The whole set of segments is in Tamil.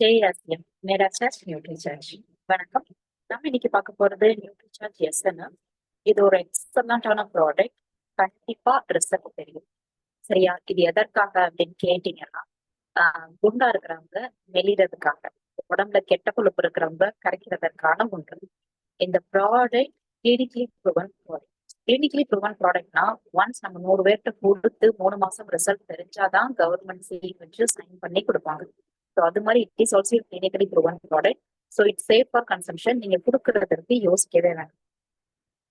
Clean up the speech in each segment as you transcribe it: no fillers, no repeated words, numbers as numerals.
ஜெய்ராசியம் மெராசார்ஜ் நியூட்ரிசார்ஜ். வணக்கம். நம்ம இன்னைக்கு பார்க்க போறது நியூட்ரிசார்ஜ் எஸ்ன்னு. இது ஒரு எக்ஸலண்டான ப்ராடக்ட். கண்டிப்பா ரிசல்ட் தெரியும். சரியா? இது எதற்காக அப்படின்னு கேட்டீங்கன்னா, குண்டா இருக்கிறவங்க மெலிறதுக்காக, உடம்புல கெட்ட கொழுப்பு இருக்கிறவங்க கரைக்கிறதற்கான ஒன்று. இந்த product clinically proven product. Clinically proven ப்ராடக்ட்னா ஒன்ஸ் நம்ம 100 பேர்கிட்ட கொடுத்து 3 மாசம் ரிசல்ட் தெரிஞ்சாதான் கவர்மெண்ட் சீல் வச்சு சைன் பண்ணி கொடுப்பாங்க. ஸோ அது மாதிரி it is also clinically proven product. So it's safe for consumption. நீங்க கொடுக்கறதுக்கு யோசிக்கவே வேண்டாம்.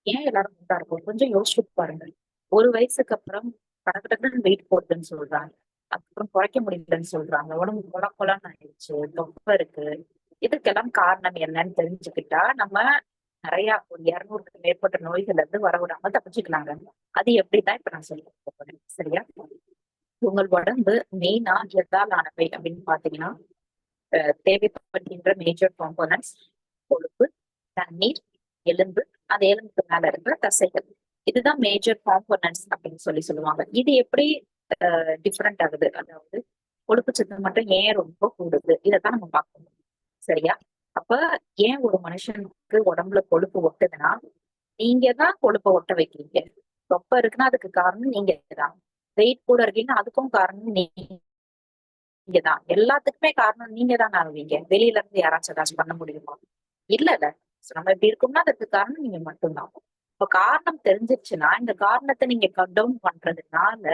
ஏன் எல்லாரும் குண்டா இருக்கும் கொஞ்சம் யோசிச்சு பாருங்க. ஒரு வயசுக்கு அப்புறம் கடற்கடன்னு வெயிட் போடுதுன்னு சொல்றாங்க, அதுக்கப்புறம் குறைக்க முடியலன்னு சொல்றாங்க, உடம்பு கொல கொலன்னு ஆயிடுச்சு, தொப்பை இருக்கு. இதுக்கெல்லாம் காரணம் என்னன்னு தெரிஞ்சுக்கிட்டா நம்ம நிறைய ஒரு 200க்கு மேற்பட்ட நோய்கள் இருந்து வரவிடாம தப்பிச்சுக்கலாங்க. அது எப்படிதான் இப்ப நான் சொல்லி போறேன். சரியா? உங்கள் உடம்பு மெயினா எதால் ஆனவை அப்படின்னு பாத்தீங்கன்னா, தேவைப்படுகின்ற மேஜர் காம்போனன்ட்ஸ் கொழுப்பு, தண்ணீர், எலும்பு, அந்த எலும்புக்கு மேல இருக்கிற தசைகள். இதுதான் மேஜர் காம்போனன்ட்ஸ் அப்படின்னு சொல்லுவாங்க. இது எப்படி டிஃபரெண்ட் ஆகுது, அதாவது கொழுப்பு சத்து மட்டும் ஏன் ரொம்ப கூடுது, இதைத்தான் நம்ம பார்க்கணும். சரியா? அப்ப ஏன் ஒரு மனுஷனுக்கு உடம்புல கொழுப்பு ஒட்டுதுன்னா, நீங்க தான் கொழுப்பை ஒட்ட வைக்கிறீங்க. தொப்பை இருக்குன்னா அதுக்கு காரணம் நீங்க தான். வெயிட் கூட இருக்கீங்கன்னா அதுக்கும் காரணம் நீங்க தான். எல்லாத்துக்குமே காரணம் நீங்க தான் ஆகுவீங்க. வெளியில இருந்து யாராச்சும் ஏதாச்சும் பண்ண முடியுமா? இல்ல. நம்ம எப்படி இருக்கோம்னா அதுக்கு காரணம் நீங்க மட்டும்தான். இப்ப காரணம் தெரிஞ்சிருச்சுன்னா இந்த காரணத்தை நீங்க கட் டவுன் பண்றதுனால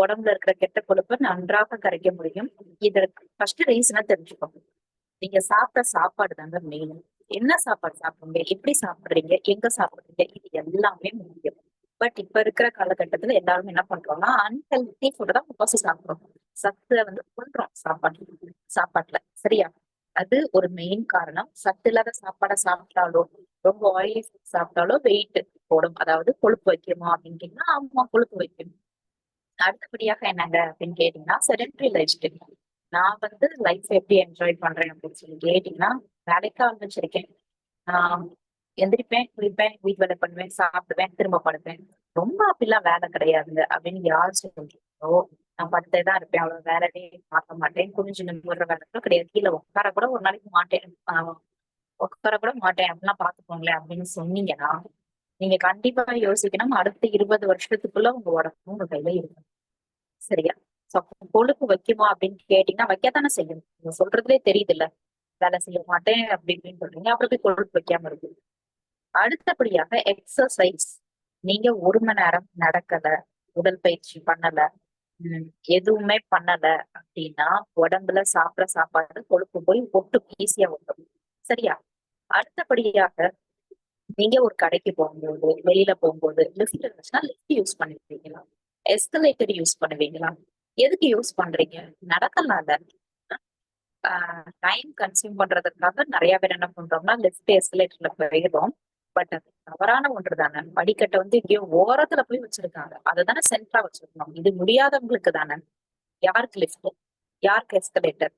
உடம்புல இருக்கிற கெட்ட கொழுப்பை நன்றாக கரைக்க முடியும். இதற்கு ஃபர்ஸ்ட் ரீசனா தெரிஞ்சுக்கோங்க. நீங்க சாப்பிட்ட சாப்பாடு தாங்க மெயின். என்ன சாப்பாடு சாப்பிடுறீங்க, எப்படி சாப்பிடுறீங்க, எங்க சாப்பிடுறீங்க, இது எல்லாமே முக்கியம். பட் இப்ப இருக்கிற காலகட்டத்துல எல்லாரும் என்ன பண்றோம்னா அன்ஹெல்தி ஃபுட் தான் முக்காசி சாப்பிடுறோம். சத்தை கொல்றோம் சாப்பாட்டுல. சரியா? அது ஒரு மெயின் காரணம். சத்து இல்லாத சாப்பாடை சாப்பிட்டாலோ, ரொம்ப ஆயிலி ஃபுட் சாப்பிட்டாலோ வெயிட் போடும், அதாவது கொழுப்பு வைக்குமா அப்படின்னு கேட்டீங்கன்னா ஆமா, கொழுப்பு வைக்கும். அடுத்தபடியாக என்னங்க அப்படின்னு கேட்டீங்கன்னா செடென்டரி லைஃப் ஸ்டைல். நான் லைஃப் எப்படி என்ஜாய் பண்றேன் அப்படின்னு சொல்லி கேட்டீங்கன்னா, வேலைக்கு ஆரம்பிச்சிருக்கேன். ஆஹ் எந்திரிப்பேன், குளிப்பேன், வீட்டு வேலை பண்ணுவேன், சாப்பிடுவேன், திரும்ப படுப்பேன். ரொம்ப அப்படிலாம் வேலை கிடையாதுங்க அப்படின்னு யார் சொல்றீங்களோ, நான் படுத்தே தான் இருப்பேன், அவ்வளவு வேலையே பார்க்க மாட்டேன், குனிஞ்சு நிமிர்ற வேலை கூட கிடையாது, கீழே உட்கார கூட ஒரு நாளைக்கு மாட்டேன், உட்கார கூட மாட்டேன் அப்படிலாம் பாத்துக்கோங்களேன் அப்படின்னு சொன்னீங்கன்னா, நீங்க கண்டிப்பா யோசிக்கணும், அடுத்த 20 வருஷத்துக்குள்ள உங்க உடம்பு உங்க கையில இருக்கும். சரியா? கொழுப்பு வைக்குமா அப்படின்னு கேட்டீங்கன்னா வைக்கத்தானே செய்யும். நீங்க சொல்றதுலே தெரியுது இல்ல, வேலை செய்ய மாட்டேன் அப்படி இப்படின்னு சொல்றீங்க, அப்புறம் போய் கொழுப்பு வைக்காம இருக்கு. அடுத்தபடியாக எக்ஸசைஸ். நீங்க 1 மணி நேரம் நடக்கல, உடற்பயிற்சி பண்ணல, எதுவுமே பண்ணல அப்படின்னா உடம்புல சாப்பிட்ற சாப்பாடு கொழுப்பு போய் ஒட்டும், ஈஸியா ஒட்டும். சரியா? அடுத்தபடியாக நீங்க ஒரு கடைக்கு போகும்போது, வெளியில போகும்போது லிஃப்ட் இருந்துச்சுன்னா லிஃப்ட் யூஸ் பண்ணுவீங்களா, எஸ்கலேட்டர் யூஸ் பண்ணுவீங்களா? எதுக்கு யூஸ் பண்றீங்க? நடக்கலாம். டைம் கன்சியூம் பண்றதுக்காக நிறைய பேர் என்ன பண்றோம்னா லிஃப்ட் எஸ்கலேட்டர்ல போயிடும். பட் அது தவறான ஒன்று தானே. படிக்கட்டை எங்கேயோ ஓரத்துல போய் வச்சிருக்காங்க, அதை தானே சென்டரா வச்சிருக்கணும். இது முடியாதவங்களுக்கு தானே. யாருக்கு லிஃப்ட், யாருக்கு எஸ்கலேட்டர்?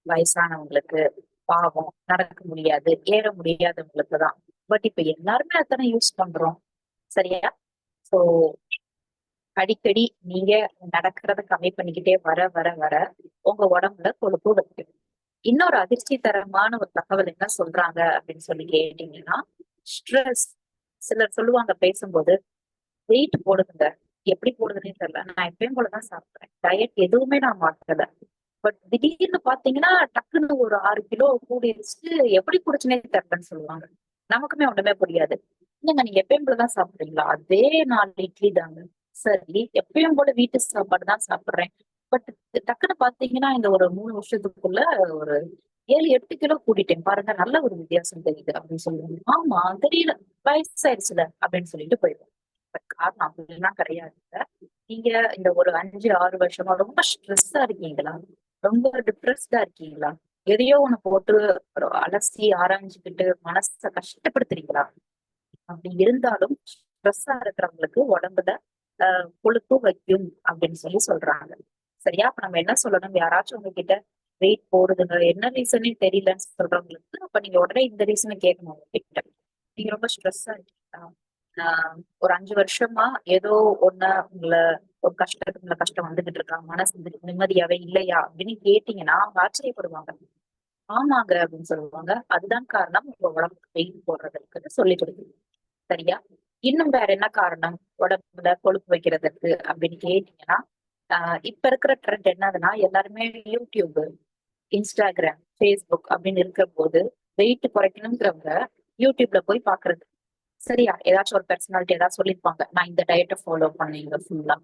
வயசானவங்களுக்கு, பாவம், நடக்க முடியாது, ஏற முடியாதவங்களுக்கு தான். பட் இப்ப எல்லாருமே அதானே யூஸ் பண்றோம். சரியா? சோ அடிக்கடி நீங்க நடக்கிறத கம்மி பண்ணிக்கிட்டே வர வர வர உங்க உடம்புல கொழுப்பு வைக்கும். இன்னொரு அதிர்ச்சி தரமான ஒரு தகவல் என்ன சொல்றாங்க அப்படின்னு சொல்லி கேட்டீங்கன்னா, ஸ்ட்ரெஸ். சிலர் சொல்லுவாங்க பேசும்போது, வெயிட் போடுதுங்க, எப்படி போடுதுன்னே தெரியல, நான் எப்பயும் போலதான் சாப்பிடுறேன், டயட் எதுவுமே நான் மாத்தல, பட் திடீர்னு பாத்தீங்கன்னா டக்குன்னு ஒரு 6 கிலோ கூடிருச்சு, எப்படி குடிச்சுனே தெரியலன்னு சொல்லுவாங்க. நமக்குமே ஒண்ணுமே புரியாது. இல்லைங்க, நீங்க எப்பயும் போலதான் சாப்பிடுறீங்களா? அதே 4 இட்லி தாங்க. சரி, எப்பயும் போல வீட்டு சாப்பாடு தான் சாப்பிடுறேன், பட் டக்குன்னு பாத்தீங்கன்னா இந்த ஒரு 3 வருஷத்துக்குள்ள ஒரு 7-8 கிலோ கூட்டிட்டேன் பாருங்க, நல்ல ஒரு வித்தியாசம் தெரியுது அப்படின்னு சொல்லுவாங்க. ஆமா தெரியல, வயசாயிடுச்சுல அப்படின்னு சொல்லிட்டு போயிடுவோம். பட் காரணம் அப்படிலாம் கிடையாது. நீங்க இந்த ஒரு 5-6 வருஷமா ரொம்ப ஸ்ட்ரெஸ்ஸா இருக்கீங்களா, ரொம்ப டிப்ரெஸ்டா இருக்கீங்களா, எதையோ ஒண்ணு போட்டு ஒரு அலசி ஆராய்ஞ்சுக்கிட்டு மனசை கஷ்டப்படுத்துறீங்களா? அப்படி இருந்தாலும் ஸ்ட்ரெஸ்ஸா இருக்கிறவங்களுக்கு உடம்புல கொழுப்பு வைக்கும் அப்படின்னு சொல்றாங்க. சரியா? அப்ப நம்ம என்ன சொல்லணும், யாராச்சும் உங்ககிட்ட வெயிட் போடுதுங்க என்ன ரீசனே தெரியலன்னு சொல்றவங்களுக்கு அப்ப நீங்க உடனே இந்த ரீசனை கேட்கணும். உங்ககிட்ட நீங்க ரொம்ப ஸ்ட்ரெஸ்ஸா இருக்கீங்களா, ஒரு 5 வருஷமா ஏதோ ஒண்ணு உங்களை ஒரு கஷ்டம் வந்துகிட்டு இருக்கா, மனசு நிம்மதியாவே இல்லையா அப்படின்னு கேட்டீங்கன்னா அவங்க ஆச்சரியப்படுவாங்க. ஆமாங்க அப்படின்னு சொல்லுவாங்க. அதுதான் காரணம் உங்க உடம்புக்கு வெயிட் போடுறதுக்குன்னு சொல்லி கொடுக்குது. சரியா? இன்னும் வேற என்ன காரணம் உடம்புல கொழுப்பு வைக்கிறதுக்கு அப்படின்னு கேட்டீங்கன்னா, இப்ப இருக்கிற ட்ரெண்ட் என்னதுன்னா எல்லாருமே யூடியூப், இன்ஸ்டாகிராம், ஃபேஸ்புக் அப்படின்னு இருக்கிற போது வெயிட் குறைக்கணுங்கிறவங்க யூடியூப்ல போய் பாக்குறது. சரியா? ஏதாச்சும் ஒரு பெர்சனாலிட்டி ஏதாவது சொல்லியிருப்பாங்க. நான் இந்த டயட்டை ஃபாலோ பண்ணீங்க ஃபுல்லா.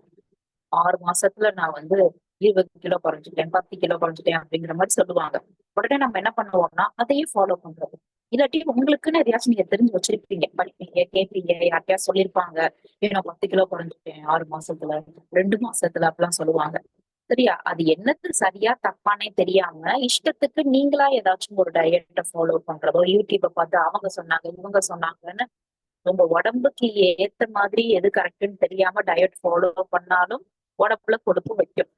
6 மாசத்துல நான் வந்து 20 கிலோ குறைஞ்சுட்டேன், 10 கிலோ குறைஞ்சுட்டேன் அப்படிங்கிற மாதிரி சொல்லுவாங்க. உடனே நம்ம என்ன பண்ணுவோம்னா, அதையே ஃபாலோ பண்றது. இல்லாட்டி உங்களுக்குன்னு எதையாச்சும் நீங்க தெரிஞ்சு வச்சிருப்பீங்க, படிப்பீங்க, கேட்பீங்க, யார்கிட்டயா சொல்லியிருப்பாங்க. நான் 10 கிலோ குறைஞ்சுட்டேன் 6 மாசத்துல, 2 மாசத்துல அப்படிலாம் சொல்லுவாங்க. சரியா? அது என்னது சரியா தப்பானே தெரியாம இஷ்டத்துக்கு நீங்களா ஏதாச்சும் ஒரு டயட்டை ஃபாலோ பண்றதோ, யூடியூப்பை பார்த்து அவங்க சொன்னாங்க, இவங்க சொன்னாங்கன்னு உங்க உடம்புக்கு ஏத்த மாதிரி எது கரெக்ட்ன்னு தெரியாம டயட் ஃபாலோ பண்ணாலும் உடம்புல கொழுப்பு வைக்கும்.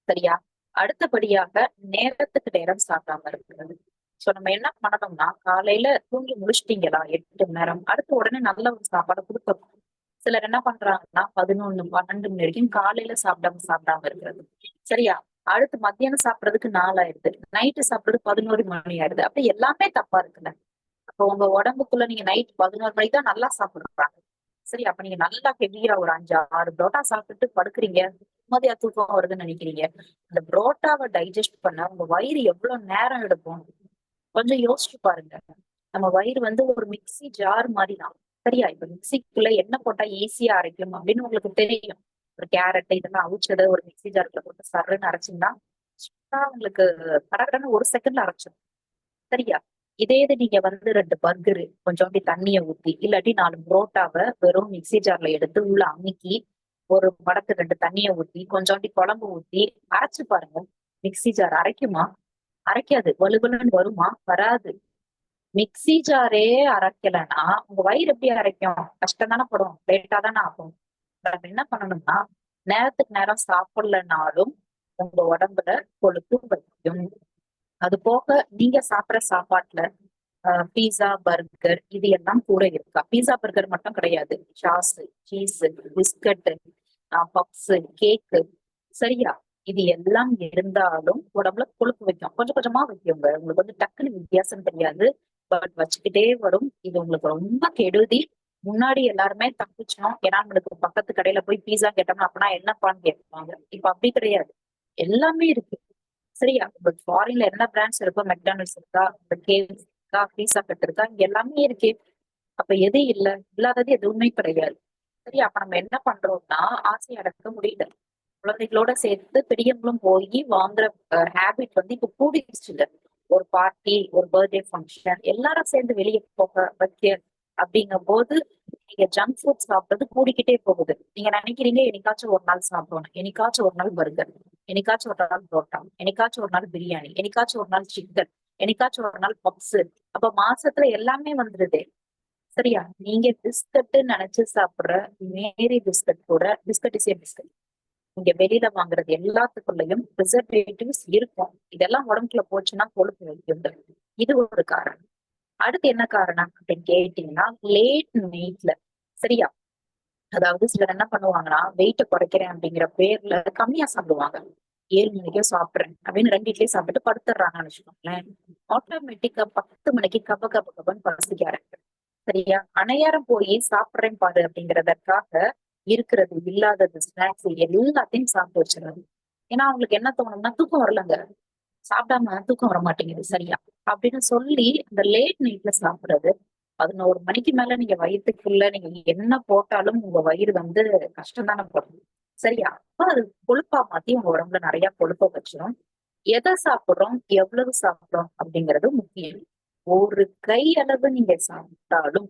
சரியா? அடுத்தபடியாக நேரத்துக்கு நேரம் சாப்பிடாம இருக்கிறது. சோ நம்ம என்ன பண்ணணும்னா, காலையில தூங்கி முடிச்சிட்டீங்களா 8 மணி நேரம், அடுத்த உடனே நல்ல ஒரு சாப்பாடு கொடுக்கணும். சிலர் என்ன பண்றாங்கன்னா 11, 12 மணி வரைக்கும் காலையில சாப்பிடாம இருக்கிறது. சரியா? அடுத்து மத்தியானம் சாப்பிடுறதுக்கு 4 ஆயிடுது, நைட்டு சாப்பிடுறது 11 மணி ஆயிடுது. அப்படி எல்லாமே தப்பா இருக்குல்ல. அப்போ உங்க உடம்புக்குள்ள நீங்க நைட் 11 மணிக்கு தான் நல்லா சாப்பிடுறாங்க. சரி, அப்ப நீங்க நல்லா ஹெவியா ஒரு 5, 6 புரோட்டா சாப்பிட்டுட்டு படுக்குறீங்க. நிம்மதியா தூக்கம் வருதுன்னு நினைக்கிறீங்க. அந்த புரோட்டாவை டைஜஸ்ட் பண்ண உங்க வயிறு எவ்வளவு நேரம் எடுக்கும்? கொஞ்சம் யோசிச்சு பாருங்க. நம்ம வயிறு வந்து ஒரு மிக்ஸி ஜார் மாதிரி தான். சரியா? இப்ப மிக்ஸிக்குள்ள என்ன போட்டா ஈஸியா அரைக்கும் அப்படின்னு உங்களுக்கு தெரியும். ஒரு கேரட் இதெல்லாம் அவிச்சதை ஒரு மிக்ஸி ஜார்ல போட்டு சர்ன்னு அரைச்சிங்கன்னா உங்களுக்கு கடகடன்னு 1 செகண்ட்ல அரைச்சிடும். சரியா? இதே இது நீங்க வந்து 2 பர்கரு கொஞ்சோண்டி தண்ணிய ஊத்தி, இல்லாட்டி 4 புரோட்டாவை வெறும் மிக்ஸி ஜார்ல எடுத்து உள்ள அமுக்கி, ஒரு மடக்கு 2 தண்ணிய ஊத்தி, கொஞ்சோண்டி குழம்பு ஊத்தி அரைச்சு பாருங்க. Mixie jar அரைக்குமா? அரைக்காது. வலுவலுன்னு வருமா? வராது. மிக்ஸி ஜாரே அரைக்கலைன்னா உங்க வயிறு எப்படி அரைக்கும்? கஷ்டம் தானே படும். லேட்டா தானே ஆகும். நம்ம என்ன பண்ணணும்னா, நேரத்துக்கு நேரம் சாப்பிடலனாலும் உங்க உடம்புல கொழுப்பு வைக்கும். அது போக நீங்க சாப்பிடுற சாப்பாட்டுல பீஸா, பர்கர் இது எல்லாம் கூட இருக்கா? பீஸா, பர்கர் மட்டும் கிடையாது. சாஸ், சீஸ், பிஸ்கட், பப்ஸ், கேக்கு. சரியா? இது எல்லாம் இருந்தாலும் உடம்புல கொழுப்பு வைக்கும். கொஞ்சம் கொஞ்சமா வைக்குங்க. உங்களுக்கு வந்து டக்குன்னு வித்தியாசம் தெரியாது. பட் வச்சுக்கிட்டே வரும். இது உங்களுக்கு ரொம்ப கெடுதி. முன்னாடி எல்லாருமே தப்பிச்சோம். ஏன்னா நம்மளுக்கு பக்கத்து கடையில போய் பீஸா கேட்டோம்னா அப்பனா என்னப்பான்னு கேட்பாங்க. இப்ப அப்படி கிடையாது. எல்லாமே இருக்கு. சரியா? பட் ஃபாரின்ல என்ன பிராண்ட்ஸ் இருக்கோ, மெக்டானல்ட்ஸ் இருக்கா, கேஎஃப்சி இருக்கா, பீஸா கட் இருக்கா, இங்க எல்லாமே இருக்கே. அப்ப எது இல்ல? இல்லாதது எதுவுமே கிடையாது. சரி, அப்ப நம்ம என்ன பண்றோம்னா ஆசை அடக்க முடியல. குழந்தைகளோட சேர்த்து பெரியவங்களும் போய் வாங்குற ஹேபிட் வந்து இப்ப கூடிடுச்சு இல்ல. ஒரு பார்ட்டி, ஒரு பர்த்டே ஃபங்க்ஷன் எல்லாரும் சேர்ந்து வெளியே போக வைக்க அப்படிங்கும் போது நீங்க ஜங்க் ஃபுட் சாப்பிடுறது கூடிக்கிட்டே போகுது. நீங்க நினைக்கிறீங்க என்னைக்காச்சும் ஒரு நாள் சாப்பிடணும், என்னைக்காச்சும் ஒரு நாள் பர்கர், என்னைக்காச்சும் ஒரு நாள் புரோட்டா, என்னைக்காச்சும் ஒரு நாள் பிரியாணி, என்னைக்காச்சும் ஒரு நாள் சிக்கன், என்னைக்காச்சும் ஒரு நாள் பப்ஸ். அப்ப மாசத்துல எல்லாமே வந்துருது. சரியா? நீங்க பிஸ்கட் நினைச்சு சாப்பிடுற மேரி பிஸ்கட் கூட பிஸ்கட் இஸ் ஏ பிஸ்கட். நீங்க வெளியில வாங்குறது எல்லாத்துக்குள்ளயும் ப்ரிசர்வேட்டிவ்ஸ் இருக்கும். இதெல்லாம் உடம்புக்குள்ள போச்சுன்னா கொழுப்பு வைக்கும். இது ஒரு காரணம். அடுத்து என்ன காரணம் அப்படின்னு கேட்டீங்கன்னா, லேட் நைட்ல. சரியா? அதாவது சிலர் என்ன பண்ணுவாங்கன்னா, வெயிட்ட குறைக்கிறேன் அப்படிங்கிற பேர்ல கம்மியா சாப்பிடுவாங்க. 7 மணிக்கே சாப்பிடுறேன் அப்படின்னு 2 இட்லி சாப்பிட்டு படுத்துடுறாங்கன்னு வச்சுக்கோங்களேன். ஆட்டோமேட்டிக்கா 10 மணிக்கு கப கப கபன்னு பசிக்க ஆரம்பிக்கும். சரியா? அணையாரம் போய் சாப்பிடுறேன் பாரு அப்படிங்கிறதற்காக இருக்கிறது இல்லாதது ஸ்நாக்ஸ் எல்லாத்தையும் சாப்பிட்டு வச்சிருறது. ஏன்னா அவங்களுக்கு என்ன தோணும்னா தூக்கம் வரலங்க, சாப்பிடாம தூக்கம் வர மாட்டேங்குது. சரியா? அப்படின்னு சொல்லி இந்த லேட் நைட்ல சாப்பிடுறது. 11 மணிக்கு மேல நீங்க வயிற்றுக்குள்ள நீங்க என்ன போட்டாலும் உங்க வயிறு வந்து கஷ்டம் தானே படும். சரியா? அப்ப அது கொழுப்பா மாத்தி உங்க உடம்புல நிறைய கொழுப்ப வச்சிரும். எதை சாப்பிடுறோம், எவ்வளவு சாப்பிடுறோம் அப்படிங்கிறது முக்கியம். ஒரு கை அளவு நீங்க சாப்பிட்டாலும்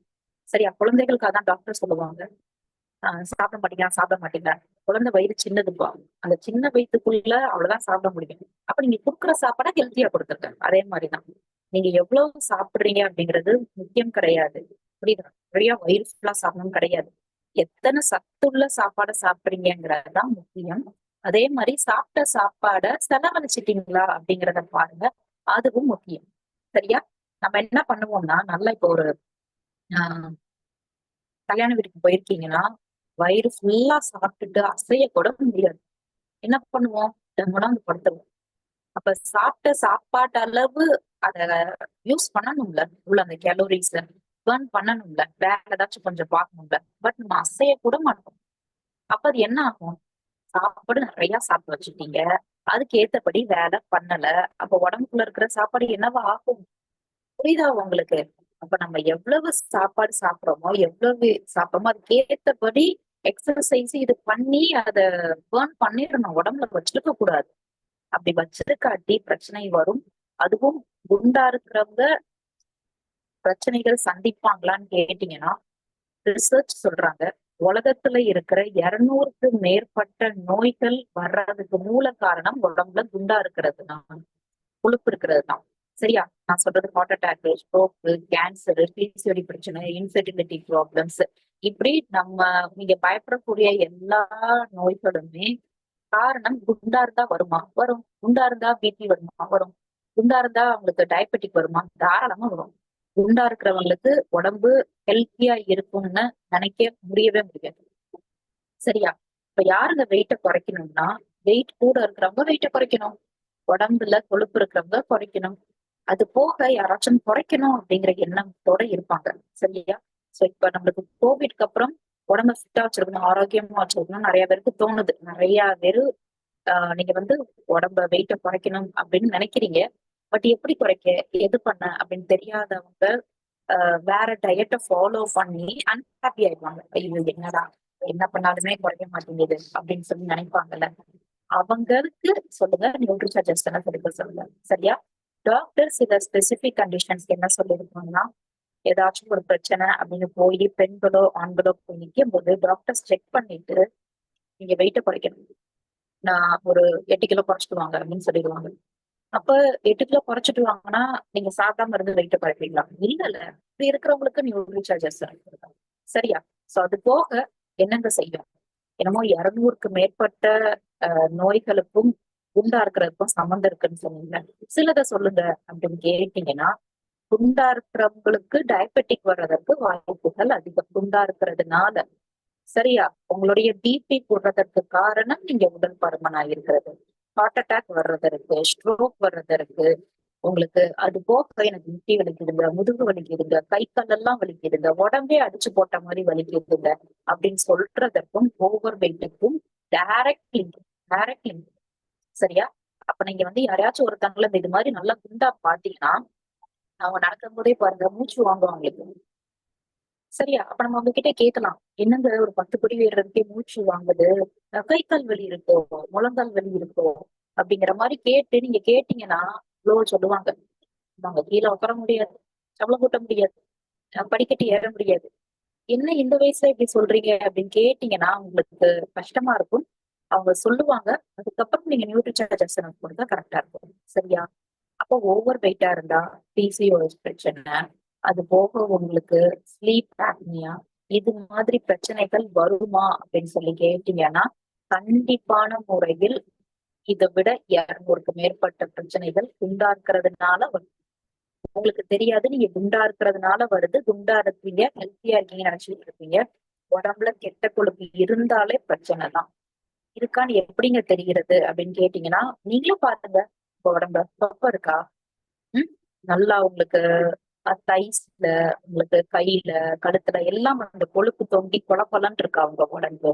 சரியா? குழந்தைகளுக்கு அதான் டாக்டர் சொல்லுவாங்க, சாப்பிட மாட்டீங்களா, சாப்பிட மாட்டீங்களா. குழந்தை வயிறு சின்னதுப்பா, அந்த சின்ன வயிற்றுக்குள்ள அவ்வளவுதான் சாப்பிட முடியும். அப்ப நீங்க கொடுக்குற சாப்பாடை ஹெல்த்தியா கொடுத்துருங்க. அதே மாதிரிதான் நீங்க எவ்வளவு சாப்பிடுறீங்க அப்படிங்கிறது முக்கியம் கிடையாது. புரியுதா? நிறைய வயிறு ஃபுல்லா சாப்பிடணும் கிடையாது. எத்தனை சத்துள்ள சாப்பாடை சாப்பிடுறீங்கிறதுதான் முக்கியம். அதே மாதிரி சாப்பிட்ட சாப்பாடை செலவழிச்சிட்டீங்களா அப்படிங்கிறத பாருங்க. அதுவும் முக்கியம். சரியா? நம்ம என்ன பண்ணுவோம்னா, நல்லா இப்போ ஒரு ஆஹ் கல்யாண வீட்டுக்கு போயிருக்கீங்கன்னா, வயிறு ஃபுல்லா சாப்பிட்டுட்டு அசைய கூட முடியாது. என்ன பண்ணுவோம்? டம்முனா வந்து படுத்துருவோம். அப்ப சாப்பிட்ட சாப்பாட்டு அளவு அத யூஸ் பண்ணணும்ல, உள்ள அந்த கேலோரிஸ் பர்ன் பண்ணணும்ல, வேற ஏதாச்சும் கொஞ்சம் பார்க்கணும்ல. பட் நம்ம அசைய கூட மாட்டோம். அப்ப அது என்ன ஆகும்? சாப்பாடு நிறைய சாப்பிட்டு வச்சுட்டீங்க, அதுக்கு ஏத்தபடி வேலை பண்ணல. அப்ப உடம்புக்குள்ள இருக்கிற சாப்பாடு என்னவா ஆகும்? புரியுதா உங்களுக்கு? அப்ப நம்ம எவ்வளவு சாப்பாடு சாப்பிடுறோமோ, எவ்வளவு சாப்பிடுறோமோ அதுக்கு ஏத்தபடி எக்ஸர்சைஸ் இது பண்ணி அத பர்ன் பண்ணிடணும். உடம்புல வச்சிருக்க கூடாது. அப்படி வச்சிருக்காட்டி பிரச்சனை வரும். அதுவும் குண்டா இருக்கிறவங்க பிரச்சனைகள் சந்திப்பாங்களான்னு கேட்டீங்கன்னா, ரிசர்ச் சொல்றாங்க. உலகத்துல இருக்கிற 200க்கு மேற்பட்ட நோய்கள் வர்றதுக்கு மூல காரணம் உடம்புல குண்டா இருக்கிறது தான், கொழுப்பு இருக்கிறது தான். சரியா? நான் சொல்றது heart attack, stroke, cancer, PCOD பிரச்சனை, இன்ஃபெர்டிலிட்டி ப்ராப்ளம்ஸ், இப்படி நீங்க பயப்படக்கூடிய எல்லா நோய்களுமே காரணம் குண்டா இருந்தா வருமா? வரும். குண்டா இருந்தா பிபி வருமா? வரும். குண்டா இருந்தா அவங்களுக்கு டயபெட்டிக் வருமா? தாராளமா வரும். குண்டா இருக்கிறவங்களுக்கு உடம்பு ஹெல்த்தியா இருக்கும்னு நினைக்க முடியவே முடியாது. சரியா? இப்ப யாருங்க வெயிட்ட குறைக்கணும்னா, வெயிட் கூட இருக்கிறவங்க வெயிட்ட குறைக்கணும். உடம்புல கொழுப்பு இருக்கிறவங்க குறைக்கணும். அது போக யாராச்சும் குறைக்கணும் அப்படிங்கிற எண்ணத்தோட இருப்பாங்க. சரியா? சோ இப்ப நம்மளுக்கு கோவிட்க்கு அப்புறம் உடம்ப ஃபிட்டா வச்சிருக்கணும், ஆரோக்கியமா வச்சிருக்கணும் நிறைய பேருக்கு தோணுது. நிறைய பேரு நீங்க வந்து உடம்ப வெயிட்ட குறைக்கணும் அப்படின்னு நினைக்கிறீங்க. பட் எப்படி குறைக்க, எது பண்ண அப்படின்னு தெரியாதவங்க வேற டயட்டை ஃபாலோ பண்ணி அன்ஹாப்பி ஆயிடுவாங்க. ஐயோ என்னடா, என்ன பண்ணாலுமே குறைய மாட்டேங்குது அப்படின்னு சொல்லி நினைப்பாங்கல்ல. அவங்களுக்கு சொல்லுங்க, நியூட்ரிஷன் ஜஸ்ட் கொடுக்க சொல்லுங்க. சரியா? டாக்டர் சில ஸ்பெசிபிக் கண்டிஷன்ஸ்க்கு என்ன சொல்லியிருக்காங்கன்னா, ஏதாச்சும் ஒரு பிரச்சனை அப்படின்னு போய் பெண்களோ ஆண்களோ போய் நிற்கும் போது டாக்டர்ஸ் செக் பண்ணிட்டு நீங்க வெயிட்ட குறைக்கணும், நான் ஒரு 8 கிலோ குறைச்சிட்டு வாங்க அப்படின்னு சொல்லிடுவாங்க. அப்ப 8 கிலோ குறைச்சிட்டு வாங்கன்னா நீங்க சாப்பிடாம இருந்து வெயிட்ட குறைப்பீங்களா? இல்லல்ல. இப்படி இருக்கிறவங்களுக்கு நியூட்ரிசார்ஜஸ் இருக்கு. சரியா? சோ அது போக என்னங்க செய்யும்? என்னமோ 200க்கு மேற்பட்ட நோய்களுக்கும் குண்டா இருக்கிறதுக்கும் சம்மந்தம் இருக்குன்னு சொன்னீங்க. சிலதை சொல்லுங்க அப்படின்னு கேட்டீங்கன்னா, குண்டா இருக்கிறவங்களுக்கு டயபெட்டிக் வர்றதற்கு வாய்ப்புகள் அதிகம். குண்டா இருக்கிறதுனால. சரியா? உங்களுடைய பிபி கூடுறதற்கு காரணம் நீங்க உடல் பருமனா இருக்கிறது. ஹார்ட் அட்டாக் வர்றதற்கு, ஸ்ட்ரோக் வர்றதற்கு, உங்களுக்கு அது போக எனக்கு முட்டி வலிக்குதுங்க, முதுகு வலிக்குதுங்க, கை கால் எல்லாம் வலிக்குதுங்க, உடம்பே அடிச்சு போட்ட மாதிரி வலிக்குதுங்க அப்படின்னு சொல்றதற்கும் ஓவர் வெயிட்டுக்கும் டைரக்ட் லிங்க். Direct link. சரியா? அப்ப நீங்க வந்து யாரையாச்சும் ஒருத்தவங்கள இது மாதிரி நல்லா குண்டா பாத்தீங்கன்னா, அவங்க நடக்கும் போதே பாருங்க மூச்சு வாங்குவாங்க. சரியா? அப்ப நம்ம உங்ககிட்ட கேட்கலாம். என்னங்க ஒரு 10 படி ஏறுறதுக்கே மூச்சு வாங்குது. கை கால் வலி இருக்கோ? முழங்கால் வலி இருக்கோ? அப்படிங்கிற மாரி கேட்டு நீங்க கேட்டீங்கன்னா, இவ்ளோ சொல்லுவாங்க. நாங்க கீழ உட்கார முடியாது. சம்பளம் கூட்ட முடியாது. படிக்கட்டு ஏற முடியாது. என்ன இந்த வயசுல இப்படி சொல்றீங்க அப்படின்னு கேட்டீங்கன்னா, உங்களுக்கு கஷ்டமா இருக்கும். அவங்க சொல்லுவாங்க. அதுக்கப்புறம் நீங்க நியூட்ரிஷன் கொடுத்தா கரெக்ட்டா இருக்கும். சரியா? அப்போ ஓவர் வெயிட்டா இருந்தா பிசிஓஎஸ் பிரச்சனை, அது போக உங்களுக்கு ஸ்லீப் ஆப்னியா, இது மாதிரி பிரச்சனைகள் வருமா அப்படின்னு சொல்லி கேட்டீங்கன்னா, கண்டிப்பான முறையில் இதை விட 200க்கு மேற்பட்ட பிரச்சனைகள் குண்டா இருக்கிறதுனால வரும். உங்களுக்கு தெரியாது, நீங்க குண்டா இருக்கிறதுனால வருது. குண்டா இருப்பீங்க, ஹெல்த்தியா இருக்கீங்கன்னு நினைச்சிட்டு இருப்பீங்க. உடம்புல கெட்ட கொழுப்பு இருந்தாலே பிரச்சனை தான். இருக்கான்னு எப்படிங்க தெரிகிறது அப்படின்னு கேட்டீங்கன்னா, நீங்களும் பாருங்க. உங்க உடம்புல தொப்பை இருக்கா? ம். நல்லா உங்களுக்கு தைஸ்ல, உங்களுக்கு கையில, கழுத்துல எல்லாம் அந்த கொழுப்பு தொங்கி கொழப்பலன்னு இருக்கா உங்க உடம்பு?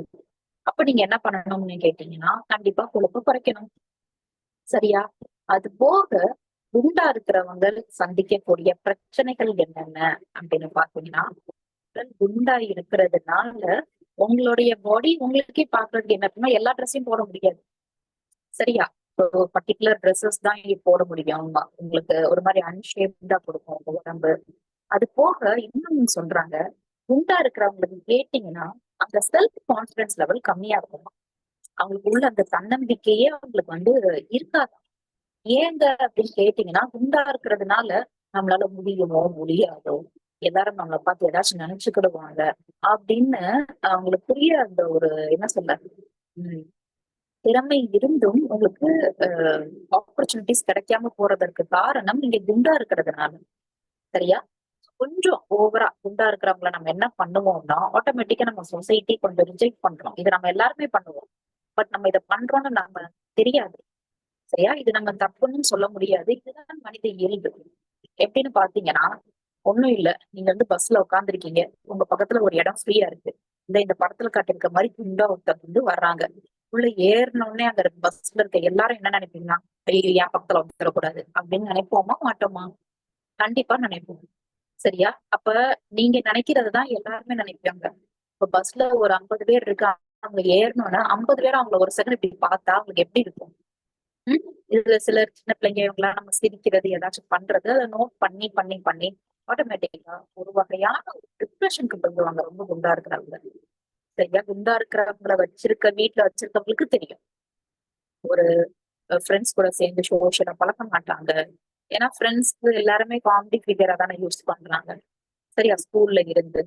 அப்ப நீங்க என்ன பண்ணணும்னு கேட்டீங்கன்னா, கண்டிப்பா கொழுப்பு குறைக்கணும். சரியா? அது போக குண்டா இருக்கிறவங்க சந்திக்கக்கூடிய பிரச்சனைகள் என்னென்ன அப்படின்னு பாத்தீங்கன்னா, உடல் குண்டா இருக்கிறதுனால உங்களுடைய பாடி உங்களுக்கே பாக்குறதுக்கு என்ன இருக்குன்னா, எல்லா ட்ரெஸ்ஸையும் போட முடியாது. சரியா? இப்போ பர்ட்டிகுலர் ட்ரெஸ்ஸஸ் தான் இங்க போட முடியும். ஆமா. உங்களுக்கு ஒரு மாதிரி அன்ஷேப்டா கொடுக்கும் உங்க உடம்பு. அது போக இன்னொன்னு சொல்றாங்க. குண்டா இருக்கிறவங்களுக்கு கேட்டீங்கன்னா, அந்த செல்ஃப் கான்பிடன்ஸ் லெவல் கம்மியா இருக்கும். அவங்களுக்கு உள்ள அந்த தன்னம்பிக்கையே அவங்களுக்கு வந்து இருக்காது. ஏங்க அப்படின்னு கேட்டீங்கன்னா, குண்டா இருக்கிறதுனால நம்மளால முடியுமோ முடியாதோ, எல்லாரும் நம்மளை பார்த்து ஏதாச்சும் நினைச்சுக்கிடுவாங்க அப்படின்னு அவங்களுக்கு புரிய அந்த ஒரு என்ன சொல்ல, உம் திறமை இருந்தும் உங்களுக்கு ஆப்பர்ச்சுனிட்டிஸ் கிடைக்காம போறதற்கு காரணம் நீங்க குண்டா இருக்கிறதுனால. சரியா? கொஞ்சம் ஓவரா குண்டா இருக்கிறவங்கள நம்ம என்ன பண்ணுவோம்னா, ஆட்டோமேட்டிக்கா நம்ம சொசைட்டி கொஞ்சம் ரிஜெக்ட் பண்றோம். இதை நம்ம எல்லாருமே பண்ணுவோம். பட் நம்ம இதை பண்றோம்னு நம்ம தெரியாது. சரியா? இது நம்ம தப்புன்னு சொல்ல முடியாது. இதுதான் மனித இயல்பு. எப்படின்னு பாத்தீங்கன்னா, ஒண்ணும் இல்ல. நீங்க வந்து பஸ்ல உட்கார்ந்திருக்கீங்க. உங்க பக்கத்துல ஒரு இடம் ஃப்ரீயா இருக்கு. இந்த படத்துல காட்டியிருக்க மாரி குண்டா ஒருத்தர் வந்து வர்றாங்க. உள்ள ஏறுன உடனே அந்த பஸ்ல இருக்க எல்லாரும் என்ன நினைப்பீங்கன்னா, ஐயோ! என் பக்கத்துல வந்துடக்கூடாது அப்படின்னு நினைப்போமா? மாட்டோமா? கண்டிப்பா நினைப்போம். சரியா? அப்ப நீங்க நினைக்கிறது தான் எல்லாருமே நினைப்பாங்க. இப்ப பஸ்ல ஒரு 50 பேர் இருக்காங்க. அவங்க ஏறணும்னா 50 பேரும் அவங்கள ஒரு செகண்ட் இப்படி பார்த்தா அவங்களுக்கு எப்படி இருக்கும்? ம். இதுல சிலர் சின்ன பிள்ளைங்க இவங்கலாம் நம்ம சிரிக்கிறது, ஏதாச்சும் பண்றது, அத நோட் பண்ணி ஆட்டோமேட்டிக்கா ஒரு வகையான ஒரு டிப்ரஷனுக்கு போயிருவாங்க ரொம்ப குண்டா இருக்கிறவங்க. சரியா? குண்டா இருக்கிறவங்கள வீட்ல வச்சிருக்கவங்களுக்கு தெரியும். ஒரு ஃப்ரெண்ட்ஸ் கூட சேர்ந்து சோஷியலா பழக்க மாட்டாங்க. ஏன்னா ஃப்ரெண்ட்ஸ்க்கு எல்லாருமே காமெடி ஃபிகரா தானே யூஸ் பண்றாங்க. சரியா? ஸ்கூல்ல இருந்து.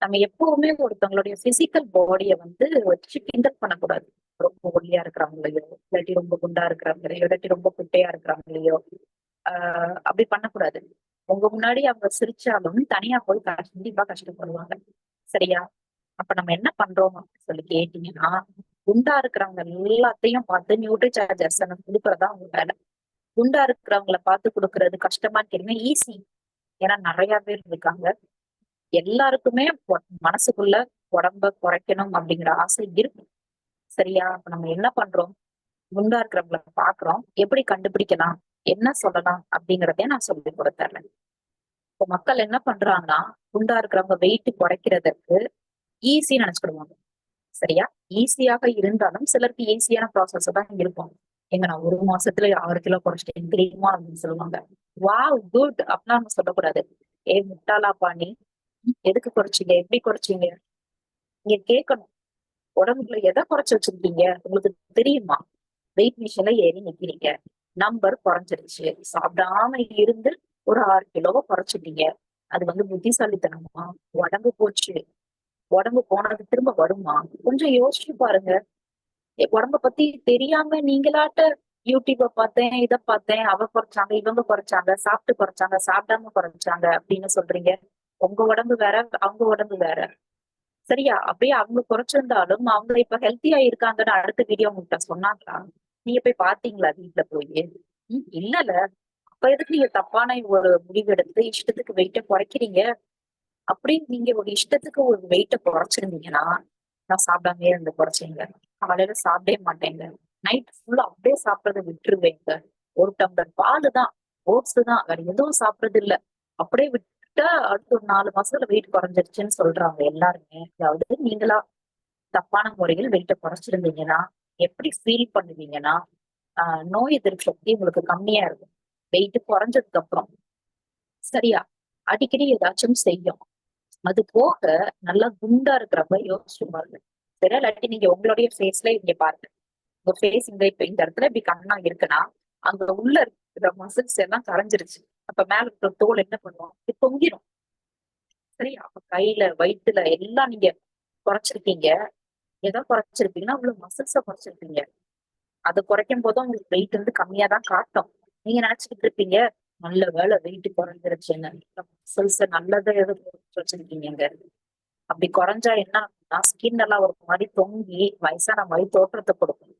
நம்ம எப்பவுமே ஒருத்தவங்களுடைய பிசிக்கல் பாடிய வந்து வச்சு கிண்டல் பண்ணக்கூடாது. ரொம்ப ஒல்லியா இருக்கிறவங்களையோ, இல்லாட்டி ரொம்ப குண்டா இருக்கிறவங்களையோ, இல்லாட்டி ரொம்ப குட்டையா இருக்கிறவங்களையோ, அப்படி பண்ணக்கூடாது. உங்க முன்னாடி அவங்க சிரிச்சாலும் தனியா போய் கண்டிப்பா கஷ்டப்படுவாங்க. சரியா? அப்ப நம்ம என்ன பண்றோம் அப்படின்னு சொல்லி கேட்டீங்கன்னா, குண்டா இருக்கிறவங்க எல்லாத்தையும் பார்த்து நியூட்ரிசார்ஜர்ஸ் குடுக்கறதா அவங்க வேலை. குண்டா இருக்கிறவங்கள பார்த்து குடுக்கறது கஷ்டமான்னு கேட்டீங்கன்னா ஈஸி. ஏன்னா நிறைய பேர் இருக்காங்க. எல்லாருக்குமே மனசுக்குள்ள உடம்ப குறைக்கணும் அப்படிங்கிற ஆசை இருக்கு. சரியா? அப்ப நம்ம என்ன பண்றோம்? குண்டா இருக்கிறவங்கள பாக்குறோம். எப்படி கண்டுபிடிக்கலாம்? என்ன சொல்லலாம்? அப்படிங்கிறதையும் நான் சொல்லி கொடுத்துறேன். இப்ப மக்கள் என்ன பண்றாங்கன்னா, குண்டா இருக்கிறவங்க வெயிட் குறைக்கிறதுக்கு ஈஸின்னு நினைச்சுக்கிடுவாங்க. சரியா? ஈஸியாக இருந்தாலும் சிலருக்கு ஈஸியான ப்ராசஸ் தான் இருக்கும். ஏங்க நான் 1 மாசத்துல 6 கிலோ குறைச்சிட்டேன் தெரியுமா? அப்படின்னு சொல்லுவாங்க. வாவ்! குட் அப்படிலாம் நம்ம சொல்லக்கூடாது. முட்டாளாப்பா நீ? எதுக்கு குறைச்சீங்க? எப்படி குறைச்சீங்க? நீங்க கேட்கணும். உடம்புல எதை குறைச்சு வச்சிருக்கீங்க? உங்களுக்கு தெரியுமா? வெயிட் மிஷின்ல ஏறி நிக்கிறீங்க. நம்பர் குறைஞ்சிருச்சு. சாப்பிடாம இருந்து ஒரு 6 கிலோவ குறைச்சிட்டீங்க. அது வந்து புத்திசாலித்தனமா? உடம்பு போச்சு. உடம்பு போனது திரும்ப வருமா? கொஞ்சம் யோசிச்சு பாருங்க. உடம்ப பத்தி தெரியாம நீங்களாட்ட யூடியூப பார்த்தேன், இத பார்த்தேன், அவ குறைச்சாங்க, இவங்க குறைச்சாங்க, சாப்பிட்டு குறைச்சாங்க, சாப்பிடாம குறைச்சாங்க அப்படின்னு சொல்றீங்க. உங்க உடம்பு வேற, அவங்க உடம்பு வேற. சரியா? அப்படியே அவங்க குறைச்சிருந்தாலும் அவங்க இப்ப ஹெல்த்தியா இருக்காங்கன்னு அடுத்த வீடியோ உங்ககிட்ட சொன்னாங்களா? நீங்க போய் பாத்தீங்களா வீட்ல போயி? இல்லல்ல. அப்ப எதுக்கு நீங்க தப்பான ஒரு முடிவு எடுத்து இஷ்டத்துக்கு வெயிட்ட குறைக்கிறீங்க? அப்படி நீங்க ஒரு இஷ்டத்துக்கு ஒரு வெயிட்ட குறைச்சிருந்தீங்கன்னா, நான் சாப்பிடாமயே இருந்து குறைச்சேங்க. காலையில சாப்பிடவே மாட்டேங்க. நைட் ஃபுல்லா அப்படியே சாப்பிடறத விட்டுருவேங்க. 1 டம்ளர் பாலு தான், ஓட்ஸ் தான். வேற எதுவும் சாப்பிடுறது இல்ல. அப்படியே விட்டுட்டா அடுத்த ஒரு 4 மாசத்துல வெயிட் குறைஞ்சிருச்சுன்னு சொல்றாங்க எல்லாருமே. அதாவது நீங்களா தப்பான முறையில் வெயிட்ட குறைச்சிருந்தீங்கன்னா, எப்படி ஃபீல் பண்ணுவீங்கன்னா, நோய் எதிர்ப்பு சக்தி உங்களுக்கு கம்மியா இருக்கும். வெயிட் குறைஞ்சதுக்கு அப்புறம். சரியா? அடிக்கடி ஏதாச்சும் செய்யும். அது போக நல்லா குண்டா இருக்கிறப்ப யோசிச்சு பாருங்க. சரியா? இல்லாட்டி நீங்க உங்களுடைய ஃபேஸ்ல இங்க பாருங்க. உங்க ஃபேஸ் இப்ப இந்த இடத்துல இப்படி கண்ணா இருக்குன்னா, அங்க உள்ள இருக்கிற மசில்ஸ் எல்லாம் கரைஞ்சிருச்சு. அப்ப மேல இருக்கிற தோல் என்ன பண்ணும்? இது தொங்கிரும். சரியா? அப்ப கையில, வயித்துல எல்லாம் நீங்க குறைச்சிருக்கீங்க. எத குறைச்சிருப்பீங்கன்னா, அவ்வளவு மசில்ஸ குறைச்சிருப்பீங்க. அத குறைக்கும் போது உங்களுக்கு வெயிட் வந்து கம்மியா தான் காட்டும். நீங்க நினைச்சுக்கிட்டு இருப்பீங்க, நல்ல வேளை வெயிட் குறைஞ்சிருச்சுன்னு. மசில்ஸ் நல்லதை எது குறைச்சு வச்சிருக்கீங்க. அப்படி குறைஞ்சா என்ன ஆகும்னா, ஸ்கின் எல்லாம் ஒரு மாரி தொங்கி வயசான மாரி தோற்றத்தை கொடுக்கும்.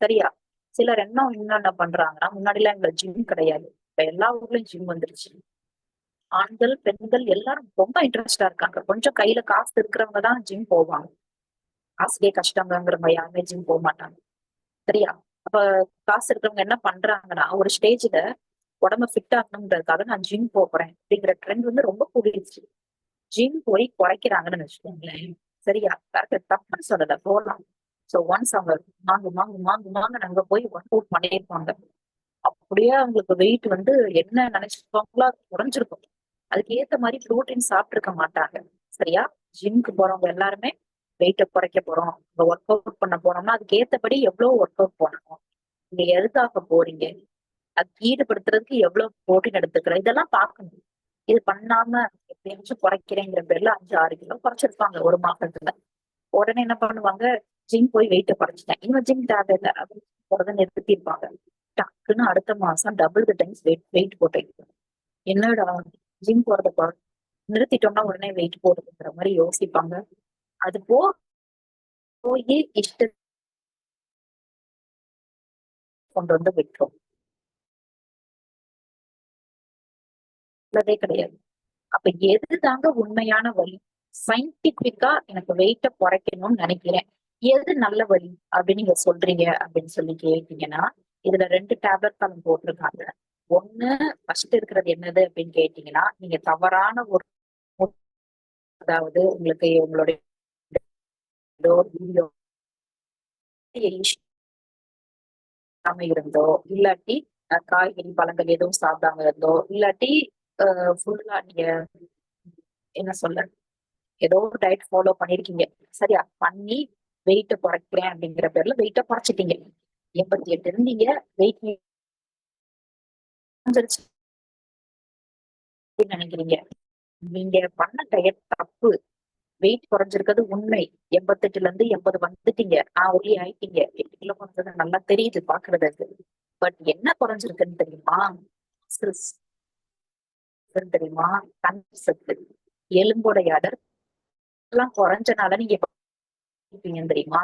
சரியா? சிலர் இன்னும் என்ன பண்றாங்கன்னா, முன்னாடி எல்லாம் எங்க ஜிம் கிடையாது. இப்ப எல்லா ஊர்லயும் ஜிம் வந்துருச்சு. ஆண்கள், பெண்கள் எல்லாரும் ரொம்ப இன்ட்ரெஸ்டா இருக்காங்க. கொஞ்சம் கையில காசு இருக்கிறவங்க தான் ஜிம் போவாங்க. காசுக்கே கஷ்டங்கிறவங்க யாருமே ஜிம் போக மாட்டாங்க. சரியா? அப்ப காசு இருக்கிறவங்க என்ன பண்றாங்கன்னா, ஒரு ஸ்டேஜ்ல உடம்ப ஃபிட் ஆகணும்ன்றதுக்காக நான் ஜிம் போறேன் அப்படிங்கிற ட்ரெண்ட் வந்து ரொம்ப கூடிருச்சு. ஜிம் போய் குறைக்கிறாங்கன்னு வச்சுக்கோங்களேன். சரியா? கரெக்ட் தப்புன்னு சொல்லல போலாம். சோ ஒன்ஸ் அவங்க மாங்கு அங்க போய் ஒர்க் அவுட் பண்ணியிருப்பாங்க. அப்படியே அவங்களுக்கு வெயிட் வந்து என்ன நினைச்சிருப்பாங்களோ அது குறைஞ்சிருக்கும். அதுக்கு ஏத்த மாதிரி புரோட்டீன் சாப்பிட்டுருக்க மாட்டாங்க. சரியா? ஜிம்க்கு போறவங்க எல்லாருமே வெயிட்ட குறைக்க போறோம். ஒர்க் அவுட் பண்ண போறோம்னா அதுக்கு ஏத்தபடி எவ்வளவு ஒர்க் அவுட் பண்ணணும். நீங்க எதுக்காக போறீங்க? அது ஈடுபடுத்துறதுக்கு எவ்வளவு புரோட்டீன் எடுத்துக்கிறேன் இதெல்லாம் பார்க்கணும். இது பண்ணாம எப்படியாச்சும் குறைக்கிறேங்கிற பேர்ல 5, 6 கிலோ குறைச்சிருப்பாங்க ஒரு மாசத்துல. உடனே என்ன பண்ணுவாங்க? ஜிம் போய் வெயிட்ட குறைச்சிட்டேன். இவன் ஜிம் தேவையில்ல அப்படின்னு போறதை நிறுத்திருப்பாங்க. டக்குன்னு அடுத்த மாசம் டபுள் த டைம்ஸ் வெயிட் போட்டு என்னடா ஜிம் நிறுத்திட்டோம்னா உடனே வெயிட் போடுதுங்கிற மாதிரி யோசிப்பாங்க. அது போய் இஷ்ட கொண்டு வந்து விட்டுரும். கிடையாது. அப்ப எது தாங்க உண்மையான வழி? சயின்டிபிக்கா எனக்கு வெயிட்ட குறைக்கணும்னு நினைக்கிறேன். எது நல்ல வழி அப்படின்னு நீங்க சொல்றீங்க அப்படின்னு சொல்லி கேட்டீங்கன்னா, இதுல 2 டேப்லெட் தான் போட்டிருக்காங்க. ஒண்ணு ஃபர்ஸ்ட் இருக்கிறது என்னது அப்படின்னு கேட்டீங்கன்னா, நீங்க தவறான ஒரு அதாவது உங்களுக்கு உங்களுடைய ஏதோ வீடியோ இருந்தோ, இல்லாட்டி காய்கறி, பழங்கள் எதுவும் சாப்பிடாம இருந்தோ, இல்லாட்டி ஃபுல்லா நீங்க என்ன சொல்ல ஏதோ ஒரு டயட் ஃபாலோ பண்ணிருக்கீங்க. சரியா? பண்ணி வெயிட்ட குறைக்கிறேன் அப்படிங்கிற பேர்ல வெயிட்ட குறைச்சிட்டீங்க. 88 இருந்தீங்க, வெயிட் நினைக்கிறீங்க. நீங்க பண்ண டயட் தப்பு. வெயிட் குறைஞ்சிருக்கிறது உண்மை. 88ல இருந்து 80 வந்துட்டீங்க. ஒல்லி ஆயிட்டீங்க. 8 கிலோ குறைஞ்சது நல்லா தெரியுது பாக்குறதுக்கு. பட் என்ன குறைஞ்சிருக்குன்னு தெரியுமா? தெரியுமா? கண் சத்து, எலும்போடைய அடர் எல்லாம் குறைஞ்சனால நீங்க இருப்பீங்கன்னு தெரியுமா?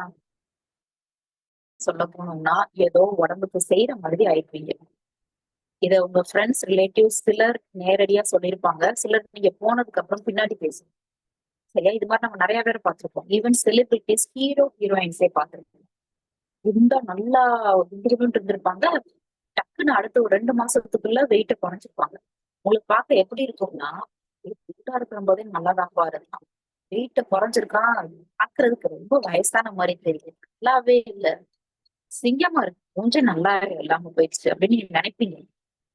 சொல்ல போனோம்னா ஏதோ உடம்புக்கு செய்யற மாதிரி ஆயிடுவீங்க. இத உங்க ஃப்ரெண்ட்ஸ், ரிலேட்டிவ்ஸ் சிலர் நேரடியா சொல்லியிருப்பாங்க. சிலர் நீங்க போனதுக்கு அப்புறம் பின்னாடி பேசுவோம். சரியா? இது மாதிரி நம்ம நிறைய பேர் பார்த்திருப்போம். ஈவன் செலிபிரிட்டிஸ், ஹீரோயின்ஸே பார்த்திருப்போம். குண்டா நல்லா குண்டு இருந்திருப்பாங்க. டக்குன்னு அடுத்த ஒரு 2 மாசத்துக்குள்ள வெயிட்ட குறைஞ்சிருப்பாங்க. உங்களுக்கு பார்க்க எப்படி இருக்கும்னா, குண்டா இருக்கிற போதே நல்லாதான்ப்பா இருந்தான். வெயிட்ட குறைஞ்சிருக்கான். பாக்குறதுக்கு ரொம்ப வயசான மாதிரி தெரியுது. நல்லாவே இல்ல. சிங்கமா இருக்கு. கொஞ்சம் நல்லா இல்லாம போயிடுச்சு அப்படின்னு நீங்க நினைப்பீங்க.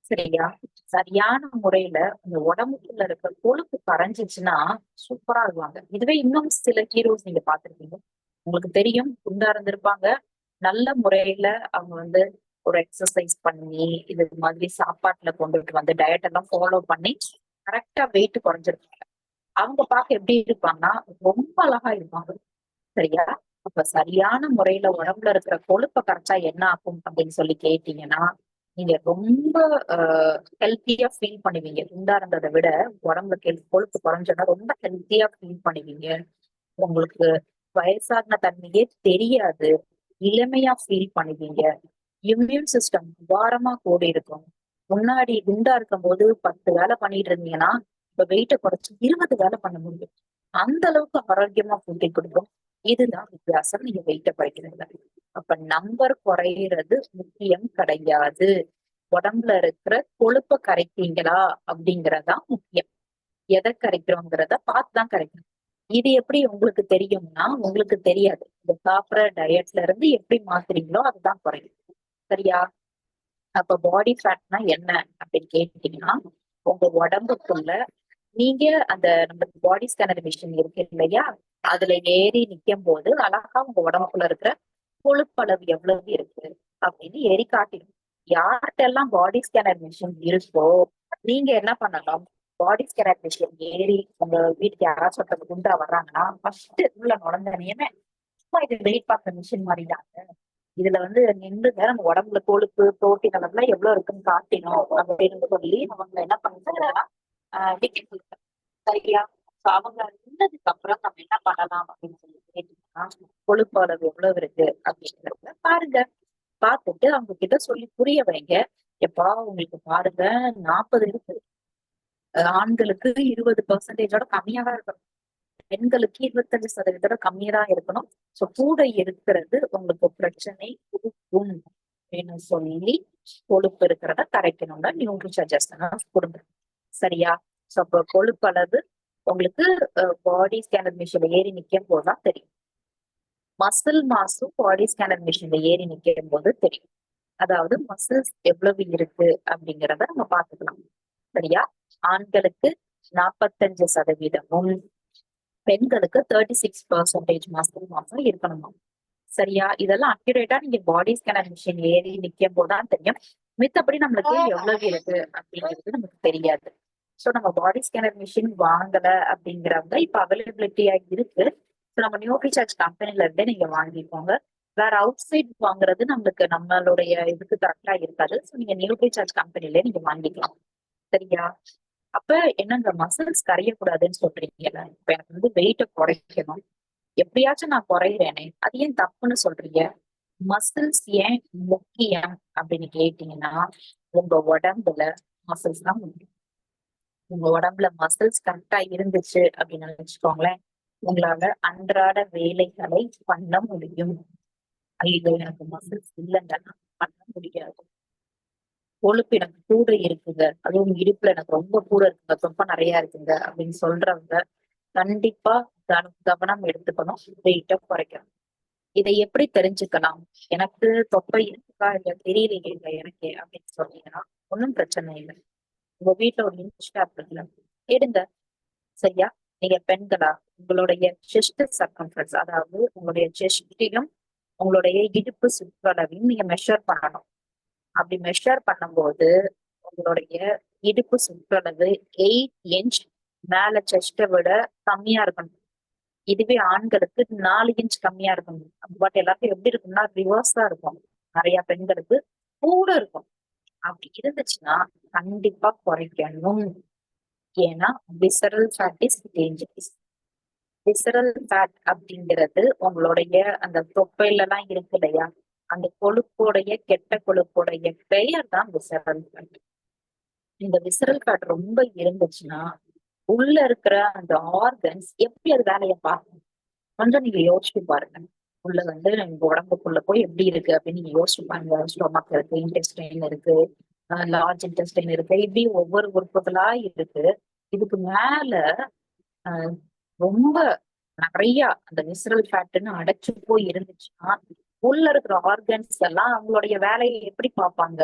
சரியா? சரியான முறையில அந்த உடம்புக்குள்ள இருக்க கொழுப்பு கரைஞ்சிச்சுன்னா சூப்பரா இருப்பாங்க. இதுவே இன்னும் சில ஹீரோஸ் நீங்க பார்த்திருப்பீங்க. உங்களுக்கு தெரியும், குண்டா இருந்திருப்பாங்க. நல்ல முறையில அவங்க வந்து ஒரு எக்ஸசைஸ் பண்ணி, இது மாதிரி சாப்பாட்டுல கொண்டுட்டு வந்து டயட் எல்லாம் ஃபாலோ பண்ணி கரெக்டா வெயிட் குறைஞ்சிருப்பாங்க. அவங்க பார்க்க எப்படி இருப்பாங்கன்னா, ரொம்ப அழகா இருப்பாங்க. சரியா? அப்ப சரியான முறையில உடம்புல இருக்கிற கொழுப்ப கரைச்சா என்ன ஆகும் அப்படின்னு சொல்லி கேட்டீங்கன்னா, நீங்க ரொம்ப ஹெல்த்தியா ஃபீல் பண்ணுவீங்க. குண்டா இருந்ததை விட உடம்புல கொழுப்பு குறைஞ்சோன்னா ரொம்ப ஹெல்த்தியா ஃபீல் பண்ணுவீங்க. உங்களுக்கு வயசான தன்மையே தெரியாது. இளமையா ஃபீல் பண்ணுவீங்க. இம்யூன் சிஸ்டம் அபாரமா கூடி இருக்கும். முன்னாடி குண்டா இருக்கும்போது 10 வேலை பண்ணிட்டு இருந்தீங்கன்னா, இப்ப வெயிட்ட குறைச்சு 20 வேலை பண்ண முடியும். அந்த அளவுக்கு ஆரோக்கியமா கூட்டி கொடுக்கும். இதுதான் வித்தியாசம் நீங்க வெயிட்ட குறைக்கிறதுல. அப்ப நம்பர் குறையிறது முக்கியம் கிடையாது. உடம்புல இருக்கிற கொழுப்ப கரைப்பீங்களா அப்படிங்கறதா முக்கியம். எதை கரைக்கிறோங்கிறத பார்த்துதான் கரைக்கணும். இது எப்படி உங்களுக்கு தெரியும்னா, உங்களுக்கு தெரியாது. இந்த சாப்பிடுற டயட்ல இருந்து எப்படி மாத்துறீங்களோ அதுதான் குறையும். சரியா? அப்ப பாடி ஃபேட்னா என்ன அப்படின்னு கேட்டீங்கன்னா, உங்க உடம்புக்குள்ள நீங்க அந்த நம்ம பாடி ஸ்கேனர் மிஷின் இருக்கு இல்லையா? அதுல ஏறி நிக்கும் போது அழகா உங்க உடம்புக்குள்ள இருக்கிற கொழுப்பளவு எவ்வளவு இருக்கு அப்படின்னு ஏறி காட்டிடும். யார்கிட்டெல்லாம் பாடி ஸ்கேனர் மிஷின் இருக்கோ, நீங்க என்ன பண்ணலாம்? பாடி ஸ்கேனர் மிஷின் ஏறி உங்க வீட்டுக்கு யாராச்சும் ஒருத்தவங்க குண்டா வர்றாங்கன்னா, ஃபர்ஸ்ட் உள்ள நுழைஞ்சனையுமே சும்மா இது வெயிட் பார்க்குற மிஷின் மாதிரி தாங்க. இதுல வந்து நின்றுங்க நம்ம உடம்புல கொழுப்பு, புரோட்டீன் அளவுலாம் எவ்வளவு இருக்குன்னு காட்டணும் அப்படின்னு சொல்லி அவங்க என்ன பண்ணுறாங்கன்னா டிக்கெட் கொடுக்குறாங்க. சரியா? அவங்க நின்னதுக்கு அப்புறம் நம்ம என்ன பண்ணலாம் அப்படின்னு சொல்லி கேட்டீங்கன்னா, கொழுப்பு அளவு எவ்வளவு இருக்கு அப்படிங்கிறத பாருங்க. பார்த்துட்டு அவங்க கிட்ட சொல்லி புரிய வைங்க. எப்பா உங்களுக்கு பாருங்க 40 இருக்கு. ஆண்களுக்கு 20% கம்மியா தான் இருக்கணும். பெண்களுக்கு 25% கம்மியா தான் இருக்கணும். சோ கூட இருக்கிறது உங்களுக்கு பிரச்சனை கொடுக்கும் அப்படின்னு சொல்லி கொழுப்பு இருக்கிறத கரைக்கணும்னா நியூட்ரிஷன் கொடுங்க. சரியா? சோ அப்போ கொழுப்பு அளவு உங்களுக்கு பாடி ஸ்கேனர் மிஷின்ல ஏறி நிக்கும் போதுதான் தெரியும். மசில் மாசும் பாடி ஸ்கேனர் மிஷின்ல ஏறி நிக்கும் போது தெரியும். அதாவது மசில்ஸ் எவ்வளவு இருக்கு அப்படிங்கிறத நம்ம பாத்துக்கலாம். சரியா? ஆண்களுக்கு 45%, பெண்களுக்கு 36% மசில் மாசம் இருக்கணுமா? சரியா? இதெல்லாம் அக்யூரேட்டா நீங்க பாடி ஸ்கேனர் மிஷின் ஏறி நிக்கும் போதுதான் தெரியும். மித்தபடி நம்மளுக்கு எவ்வளவு இருக்கு அப்படிங்கிறது நமக்கு தெரியாது. சோ நம்ம பாடி ஸ்கேனர் மிஷின் வாங்கல அப்படிங்கிறவங்க இப்ப அவைலபிலிட்டியா இருக்கு. நம்ம நியூட்ரிசார்ஜ் கம்பெனில இருந்தே நீங்க வாங்கிக்கோங்க. வேற அவுட் சைட் வாங்குறது நம்மளுடைய இதுக்கு கரெக்டா இருக்காது. சோ நீங்க நியூட்ரிசார்ஜ் கம்பெனிலே நீங்க வாங்கிக்கலாம். சரியா? அப்ப என்னங்க மசில்ஸ் கரையக்கூடாதுன்னு சொல்றீங்கல்ல. இப்ப எனக்கு வந்து வெயிட்ட குறைக்கணும். எப்படியாச்சும் நான் குறையிறேனே, அது ஏன் தப்புன்னு சொல்றீங்க? மசில்ஸ் ஏன் முக்கியம் அப்படின்னு கேட்டீங்கன்னா, உங்க உடம்புல மசில்ஸ் தான் முக்கியம். உங்க உடம்புல மசில்ஸ் கரெக்டா இருந்துச்சு அப்படின்னு நினைச்சுக்கோங்களேன், உங்களால அன்றாட வேலைகளை பண்ண முடியும். ஐயோ எனக்கு மசில்ஸ் இல்லைங்க, பண்ண முடியாது. கொழுப்பு எனக்கு கூட இருக்குங்க, அதுவும் இடுப்புல எனக்கு ரொம்ப கூட இருக்குங்க, ரொம்ப நிறைய இருக்குங்க அப்படின்னு சொல்றவங்க கண்டிப்பா கவனம் எடுத்துக்கணும், வெயிட்ட குறைக்கணும். இதை எப்படி தெரிஞ்சுக்கலாம்? எனக்கு தொப்பை இருக்கா இல்ல தெரியலையேங்க எனக்கு அப்படின்னு சொன்னீங்கன்னா ஒண்ணும் பிரச்சனை இல்லை. உங்க வீட்டுல ஒரு இன்ஸ்டாப் இருக்குல்ல, எடுங்க. சரியா? நீங்க பெண்களா, உங்களுடைய செஸ்ட் சர்க்கம்ஃபரன்ஸ், அதாவது உங்களுடைய செஸ்டையும் உங்களுடைய இடுப்பு சுற்றளவையும் நீங்க மெஷர் பண்ணணும். அப்படி மெஷர் பண்ணும்போது உங்களுடைய இடுப்பு சுற்றளவு 8 இன்ச் மேல செஸ்ட விட கம்மியா இருக்கணும். இதுவே ஆண்களுக்கு 4 இன்ச் கம்மியா இருக்கணும். பட் எல்லாத்தையும் எப்படி இருக்கும்னா ரிவர்ஸா இருக்கும். நிறைய பெண்களுக்கு கூட இருக்கும். அப்படி இருந்துச்சுன்னா கண்டிப்பா குறைக்கணும். ஏன்னா visceral fat is dangerous. Visceral fat அப்படிங்கிறது உங்களுடைய அந்த தொப்பையில எல்லாம் இருக்கு இல்லையா, அந்த கொழுப்புடைய கெட்ட கொழுப்புடைய பெயர் தான் விசரல் ஃபேட். இந்த விசரல் ஃபேட் ரொம்ப இருந்துச்சுன்னா உள்ள இருக்கிற அந்த ஆர்கன்ஸ் எப்படி அது வேலையை பார்க்கும் கொஞ்சம் நீங்க யோசிச்சு பாருங்க. உள்ள உங்க உடம்புக்குள்ள போய் எப்படி இருக்கு அப்படின்னு நீங்க யோசிச்சு பாருங்க. ஸ்டொமக் இருக்கு, இன்டெஸ்டைன் இருக்கு, லார்ஜ் இன்டெஸ்டைன் இருக்கு, இப்படி ஒவ்வொரு உறுப்புகளா இருக்கு. இதுக்கு மேல ஆஹ் ரொம்ப நிறைய அந்த விசரல் ஃபேட்னு அடைச்சு போய் இருந்துச்சுன்னா உள்ள இருக்கிற ஆர்கன்ஸ் எல்லாம் அவங்களுடைய வேலையை எப்படி பார்ப்பாங்க?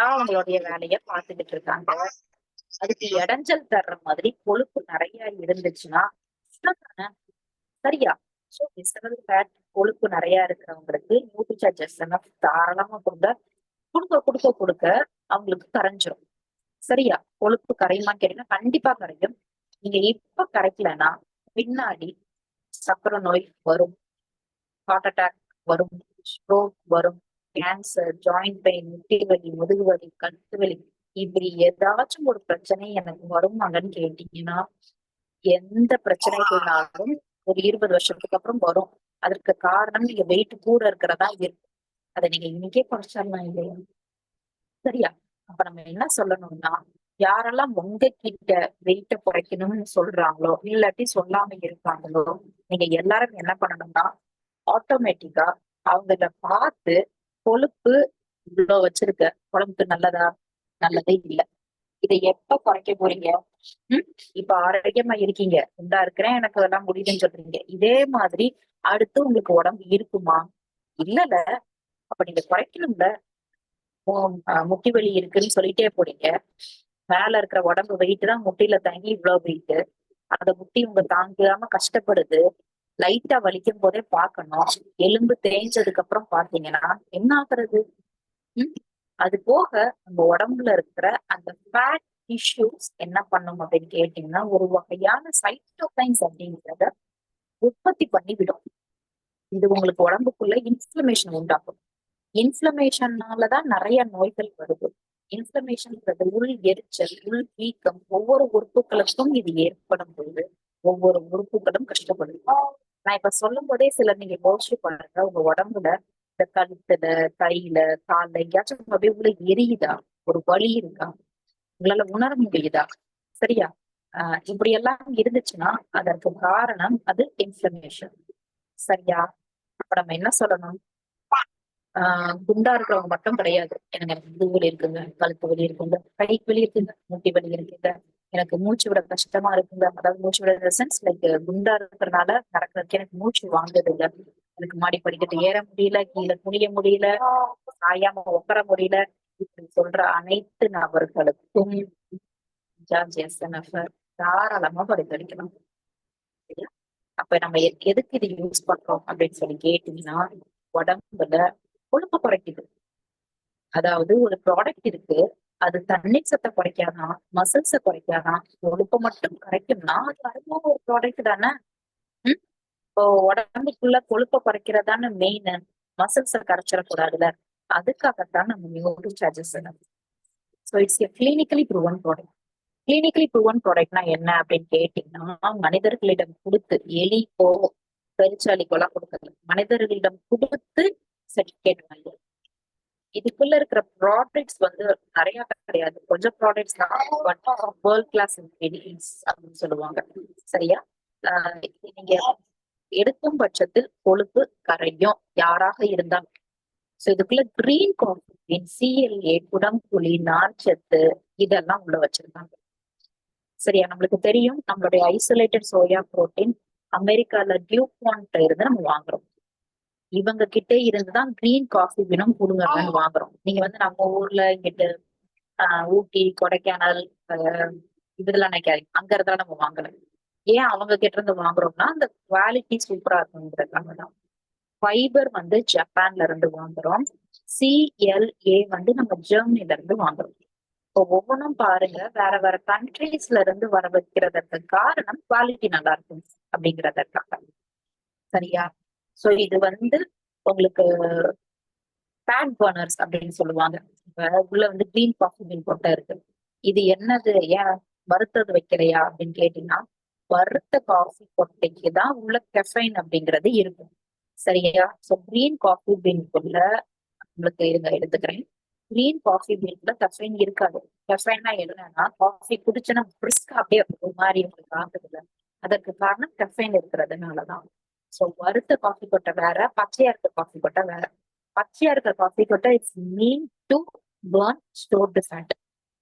அவங்களுடைய வேலையை பார்த்துக்கிட்டு இருக்காங்க. அதுக்கு இடைஞ்சல் தர்ற மாதிரி கொழுப்பு நிறைய இருந்துச்சுன்னா சரியா? சோ விசரல் ஃபேட் கொழுப்பு நிறைய இருக்கிறவங்களுக்கு நியூட்ரிசார்ஜஸ் தாராளமா கொடுங்க. கொடுக்க கொடுக்க கொடுக்க அவங்களுக்கு கரைஞ்சிரும். சரியா? கொழுப்பு கரையுமா கேட்டீங்கன்னா கண்டிப்பா கரையும். நீங்க இப்ப கரைக்கலன்னா பின்னாடி சக்கரை நோய் வரும், ஹார்ட் அட்டாக் வரும், ஸ்ட்ரோக் வரும், கேன்சர், ஜாயிண்ட் பெயின், முட்டி வலி, முதுகு வலி, கழுத்து வலி, இப்படி ஏதாச்சும் ஒரு பிரச்சனை எனக்கு வருமாங்கன்னு கேட்டீங்கன்னா எந்த பிரச்சனைகள்னாலும் ஒரு 20 வருஷத்துக்கு அப்புறம் வரும். அதற்கு காரணம் நீங்க வெயிட் கூட இருக்கிறதா இருக்கு. அதை நீங்க இன்னைக்கே குறைச்சிடலாம் இல்லையா? சரியா? அப்ப நம்ம என்ன சொல்லணும்னா, யாரெல்லாம் உங்க கிட்ட வெயிட்ட குறைக்கணும்னு சொல்றாங்களோ இல்லாட்டி சொல்லாம இருக்காங்களோ, நீங்க எல்லாரும் என்ன பண்ணணும்னா ஆட்டோமேட்டிக்கா அவங்கள பார்த்து கொழுப்பு இவ்வளவு வச்சிருக்க, உடம்புக்கு நல்லதா? நல்லதே இல்ல. இதை எப்ப குறைக்க போறீங்க? இப்ப ஆரோக்கியமா இருக்கீங்க, குண்டா இருக்கிறேன், எனக்கு அதெல்லாம் முடியுதுன்னு சொல்றீங்க. இதே மாதிரி அடுத்து உங்களுக்கு உடம்பு இருக்குமா? இல்லல. அப்ப நீங்க குறைக்கணும்ல. முட்டி வலி இருக்குன்னு சொல்லிட்டே போறீங்க. மேல இருக்கிற உடம்பு வெயிட் தான் முட்டியில தாங்கி இவ்வளவு வெயிட். அந்த முட்டி உங்க தாங்காம கஷ்டப்படுது. லைட்டா வலிக்கும் போதே பார்க்கணும். எலும்பு தேய்ஞ்சதுக்கு அப்புறம் பாத்தீங்கன்னா என்ன ஆகுறது? அது போக நம்ம உடம்புல இருக்கிற அந்த ஃபேட் டிஷ்யூஸ் என்ன பண்ணும் அப்படின்னு கேட்டீங்கன்னா ஒரு வகையான சைட்டோகைன்ஸ் அப்படிங்கிறத உற்பத்தி பண்ணி விடும். இது உங்களுக்கு உடம்புக்குள்ள இன்ஃப்ளமேஷன் உண்டாக்கும். இன்ஃப்ளமேஷன்னாலதான் நிறைய நோய்கள் வருது. இன்ஃப்ளமேஷன்ன்றது உள் எரிச்சல், உள் வீக்கம், ஒவ்வொரு உறுப்புகளுக்கும் இது ஏற்படும் போது ஒவ்வொரு உறுப்புகளும் கஷ்டப்படுது. நான் இப்ப சொல்லும் போதே சிலர் நீங்க யோசிச்சு பாருங்க, உங்க உடம்புல இந்த கழுத்துல, கையில, கால்ல எங்கேயாச்சும் அப்படியே உள்ள எரியுதா? ஒரு வலி இருக்கா? உங்களால உணர முடியுதா? சரியா? இப்படி எல்லாம் இருந்துச்சுன்னா அதற்கு காரணம் அது இன்ஃப்ளமேஷன். சரியா? அப்ப நம்ம என்ன சொல்லணும்? குண்டா இருக்கிறவங்க மட்டும் கிடையாது. எனக்கு முதுகு வலி இருக்குங்க, கழுத்து வலி இருக்குங்க, கைக்கு வலி இருக்குங்க, முட்டி வலி இருக்குங்க, எனக்கு மூச்சு விட கஷ்டமா இருக்குங்க. அதாவது மூச்சு விட சென்ஸ் லைக் குண்டா இருக்கிறதுனால நடக்கிறதுக்கு எனக்கு மூச்சு வாங்குது இல்ல, எனக்கு மாடி படிக்கட்டு ஏற முடியல, கீழே குனிய முடியல, சாயாம உட்கார முடியல, இப்படி சொல்ற அனைத்து நபர்களுக்கும் தாராளமா பரிந்துரைக்கலாம். அப்ப நம்ம எதுக்கு இது யூஸ் பண்றோம் அப்படின்னு சொல்லி கேட்டீங்கன்னா உடம்புல கொழுப்பு குறைக்குது. அதாவது ஒரு ப்ராடக்ட் இருக்கு, அது தண்ணீர் சத்தை குறைக்காதான், மசில்ஸ குறைக்காதான், கொழுப்பை மட்டும் குறைக்கும்னா அது அருமையான ஒரு ப்ராடக்ட் தானே. இப்போ உடம்புக்குள்ள கொழுப்பை குறைக்கிறதான மெயின், மசில்ஸ கரைச்சிடக்கூடாதுல. அதுக்காகத்தான் நம்ம Nutricharges. So it's a clinically proven product. Clinically proven ப்ராடக்ட்னா என்ன அப்படின்னு கேட்டீங்கன்னா மனிதர்களிடம் கொடுத்து எலிக்கோ பெருச்சாளிக்கெல்லாம் கொடுக்கல, மனிதர்களிடம் கொடுத்து சர்டிபிகேட் வாங்கி. இதுக்குள்ள இருக்கிற ப்ராடக்ட்ஸ் வந்து நிறைய கிடையாது, கொஞ்சம் ப்ராடக்ட்ஸ் தான், பட் வேர்ல்ட் கிளாஸ் இன்கிரீடியன்ஸ் அப்படின்னு சொல்லுவாங்க. சரியா? நீங்க எடுக்கும் பட்சத்தில் கொழுப்பு கரையும் யாராக இருந்தாலும். சோ இதுக்குள்ள கிரீன் காஃபி, CLA, குடம்புளி, நார்ச்சத்து இதெல்லாம் உள்ள வச்சிருக்காங்க. சரியா? நம்மளுக்கு தெரியும் நம்மளுடைய ஐசோலேட்டட் சோயா புரோட்டீன் அமெரிக்கால டியூபான்ட் இருந்து நம்ம வாங்குறோம். இவங்க கிட்ட இருந்துதான் கிரீன் காஃபி வினம் கொடுங்கன்னு வாங்குறோம். நீங்க வந்து நம்ம ஊர்ல இங்கிட்டு ஊட்டி, கொடைக்கானல் இதெல்லாம் நினைக்காதீங்க, அங்க இருந்தா நம்ம வாங்கல. ஏன் அவங்க கிட்ட இருந்து வாங்குறோம்னா அந்த குவாலிட்டி சூப்பரா இருக்குங்கிறதுக்காக தான். ஃபைபர் வந்து ஜப்பான்ல இருந்து வாங்குறோம், CLA வந்து நம்ம ஜெர்மனில இருந்து வாங்குறோம். இப்போ ஒவ்வொன்றும் பாருங்க, வேற வேற கண்ட்ரீஸ்ல இருந்து வர வைக்கிறதுக்கு காரணம் குவாலிட்டி நல்லா இருக்கும் அப்படிங்கிறதுக்காக. சரியா? சோ இது வந்து உங்களுக்கு ஃபேட் பர்னர்ஸ் அப்படின்னு சொல்லுவாங்க. உள்ள வந்து கிரீன் காஃபி பீன் போட்டா இருக்கு. இது என்னது, ஏன் வறுத்தது வைக்கிறையா அப்படின்னு கேட்டீங்கன்னா, வறுத்த காஃபி கொட்டைக்கு தான் உள்ள கெஃபைன் அப்படிங்கிறது இருக்கும். சரியா? சோ கிரீன் காஃபி பீனுக்குள்ள உங்களுக்கு இருங்க எடுத்துக்கிறேன். கிரீன் காஃபி பீன்ல கெஃபைன் இருக்காது. கெஃபைன்னா என்னன்னா, காஃபி குடிச்சோன்னா பிரிஸ்கா அப்படியே ஒரு மாதிரி உங்களுக்கு ஆகுதுல, அதற்கு காரணம் கெஃபைன் இருக்கிறதுனாலதான். சோ வறுத்த காஃபி கொட்டை வேற, பச்சையா இருக்க காஃபி கொட்டை வேற. பச்சையா இருக்க காஃபி கொட்டை it's mean to burn stored fat.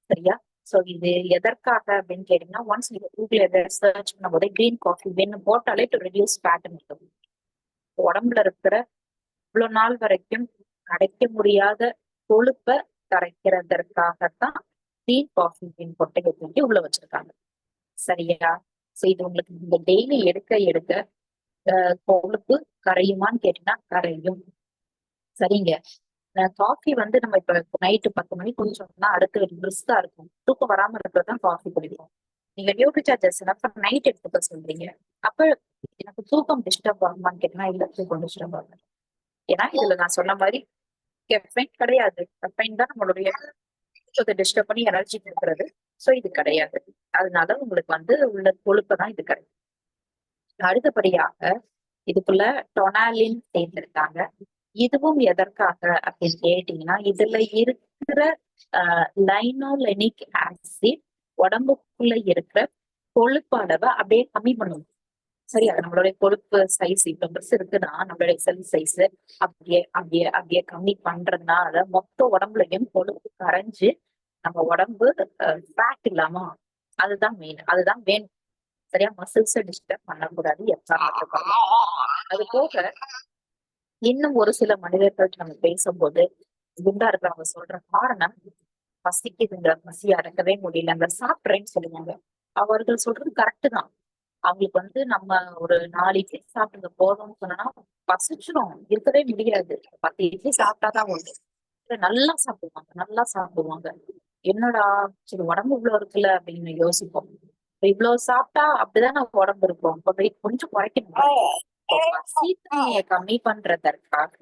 சரியா? சோ இது எதற்காக அப்படின்னு கேட்டீங்கன்னா, ஒன்ஸ் நீங்க கூகுள்ல சர்ச் பண்ணும்போது கிரீன் காஃபி வேணும்னு போட்டாலே டு ரெடியூஸ் ஃபேட் இருக்கும். உடம்புல இருக்கிற இவ்வளவு நாள் வரைக்கும் அடைக்க முடியாத கொழுப்பை கரைக்கிறதற்காகத்தான் கிரீன் காஃபி பீன் கொட்டையை தூக்கி உள்ள வச்சிருக்காங்க. சரியா? சோ இது உங்களுக்கு இந்த டெய்லி எடுக்க எடுக்க கொழுப்பு கரையுமான்னு கேட்டீங்கன்னா கரையும். சரிங்க. காஃபி வந்து நம்ம இப்ப நைட்டு 10 மணிக்கு குடிச்சோம்னா அடுத்து பிரிஸ்கா இருக்கும், தூக்கம் வராம இருக்கிறதான் காஃபி குடிக்கும். நீங்க நியூட்ரிசார்ஜஸ் நைட் எடுத்துக்க சொல்றீங்க, அப்ப எனக்கு தூக்கம் டிஸ்டர்ப் ஆகுமான்னு கேட்டீங்கன்னா இல்ல, தூக்கம் டிஸ்டர்ப் ஆகும். ஏன்னா இதுல நான் சொன்ன மாதிரி கெஃபைன் கிடையாது. கெஃபைன் தான் நம்மளுடைய தூக்கத்தை டிஸ்டர்ப் பண்ணி எனர்ஜி கொடுக்கறது. சோ இது கிடையாது. அதனால உங்களுக்கு வந்து உள்ள கொழுப்பை தான் இது கிடைக்கும். அடுத்தபடியாக இதுக்குள்ள டொனாலின் சேர்ந்திருக்காங்க. இதுவும் எதற்காக அப்படின்னு கேட்டீங்கன்னா, இதுல இருக்கிற லைனோலெனிக் ஆசிட் உடம்புக்குள்ள இருக்கிற கொழுப்பு அளவை அப்படியே கம்மி பண்ணும். சரியா? நம்மளுடைய கொழுப்பு சைஸ் இப்ப பெருசு இருக்குன்னா நம்மளுடைய செல் சைஸ் அப்படியே அப்படியே அப்படியே கம்மி பண்றதுனால மொத்த உடம்புலயும் கொழுப்பு கரைஞ்சு நம்ம உடம்பு ஃபேட் இல்லாம, அதுதான் மெயின், அதுதான் வேணும். சரியா? மசில்ஸை டிஸ்டர்ப் பண்ணக்கூடாது எப்ப. அது போக இன்னும் ஒரு சில மனிதர்கள் நம்ம பேசும்போது குண்டா இருக்கிறவங்க சொல்ற காரணம் பசிக்குதுங்க, பசி அடக்கவே முடியல, அங்க சாப்பிட்றேன்னு சொல்லுவாங்க. அவர்கள் சொல்றது கரெக்ட் தான். அவங்களுக்கு வந்து நம்ம ஒரு 4 இட்லி சாப்பிட்டு போதும்னு சொன்னா பசிச்சிடும், இருக்கவே முடியாது. 10 இட்லி சாப்பிட்டாதான் உண்டு. நல்லா சாப்பிடுவாங்க, நல்லா சாப்பிடுவாங்க. என்னடா சரி உடம்பு இவ்வளவு இருக்குல்ல அப்படின்னு யோசிப்போம். இவ்வளவு சாப்பிட்டா அப்படிதான் நம்ம உடம்பு இருக்கும், இப்ப weight கொஞ்சம் குறைக்கணும். பசித்தன்மையை கம்மி பண்றதற்காக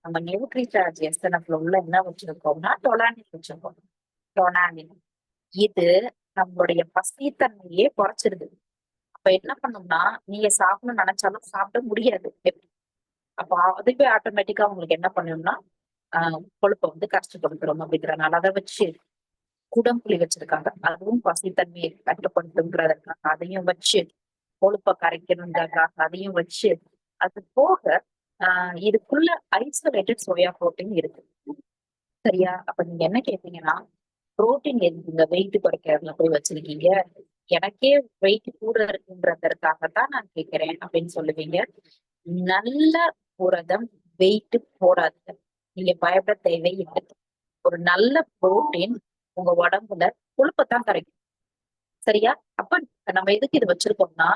நம்ம நியூட்ரிசார்ஜ் எஸ்என்எஃப்ல உள்ள என்ன வச்சிருக்கோம்னா டொலானின் வச்சிருக்கோம். டொனாலின் இது நம்மளுடைய பசித்தன்மையே குறைச்சிருது. அப்ப என்ன பண்ணும்னா, நீங்க சாப்பிடணும்னு நினைச்சாலும் சாப்பிட முடியாது. அப்ப அதுவே ஆட்டோமேட்டிக்கா உங்களுக்கு என்ன பண்ணும்னா கொழுப்பை வந்து கரைச்சு கொடுத்துரும் அப்படிங்கிறனால அதை வச்சு குடம்புளி வச்சிருக்காங்க. அதுவும் பசித்தன்மையை கட்டுப்படுத்துங்கிறதுக்காக அதையும் வச்சு, கொழுப்பை கரைக்கணுங்கிறதுக்காக அதையும் வச்சு, அது போக இதுக்குள்ள ஐசோலேட்டட் சோயா புரோட்டீன் இருக்கு. சரியா? அப்ப நீங்க என்ன கேட்டீங்கன்னா, புரோட்டீன் எதுங்க வெயிட் குறைக்கிறதுல போய் வச்சிருக்கீங்க, எனக்கே வெயிட் கூட இருக்குன்றதற்காகத்தான் நான் கேட்கிறேன் அப்படின்னு சொல்லுவீங்க. நல்ல புரதம் வெயிட் போடாதுங்க, நீங்க பயப்பட தேவையில்லை. ஒரு நல்ல புரோட்டீன் உங்க உடம்புல கொழுப்பத்தான் கரைக்கும். சரியா? அப்ப நம்ம எதுக்கு இது வச்சிருக்கோம்னா,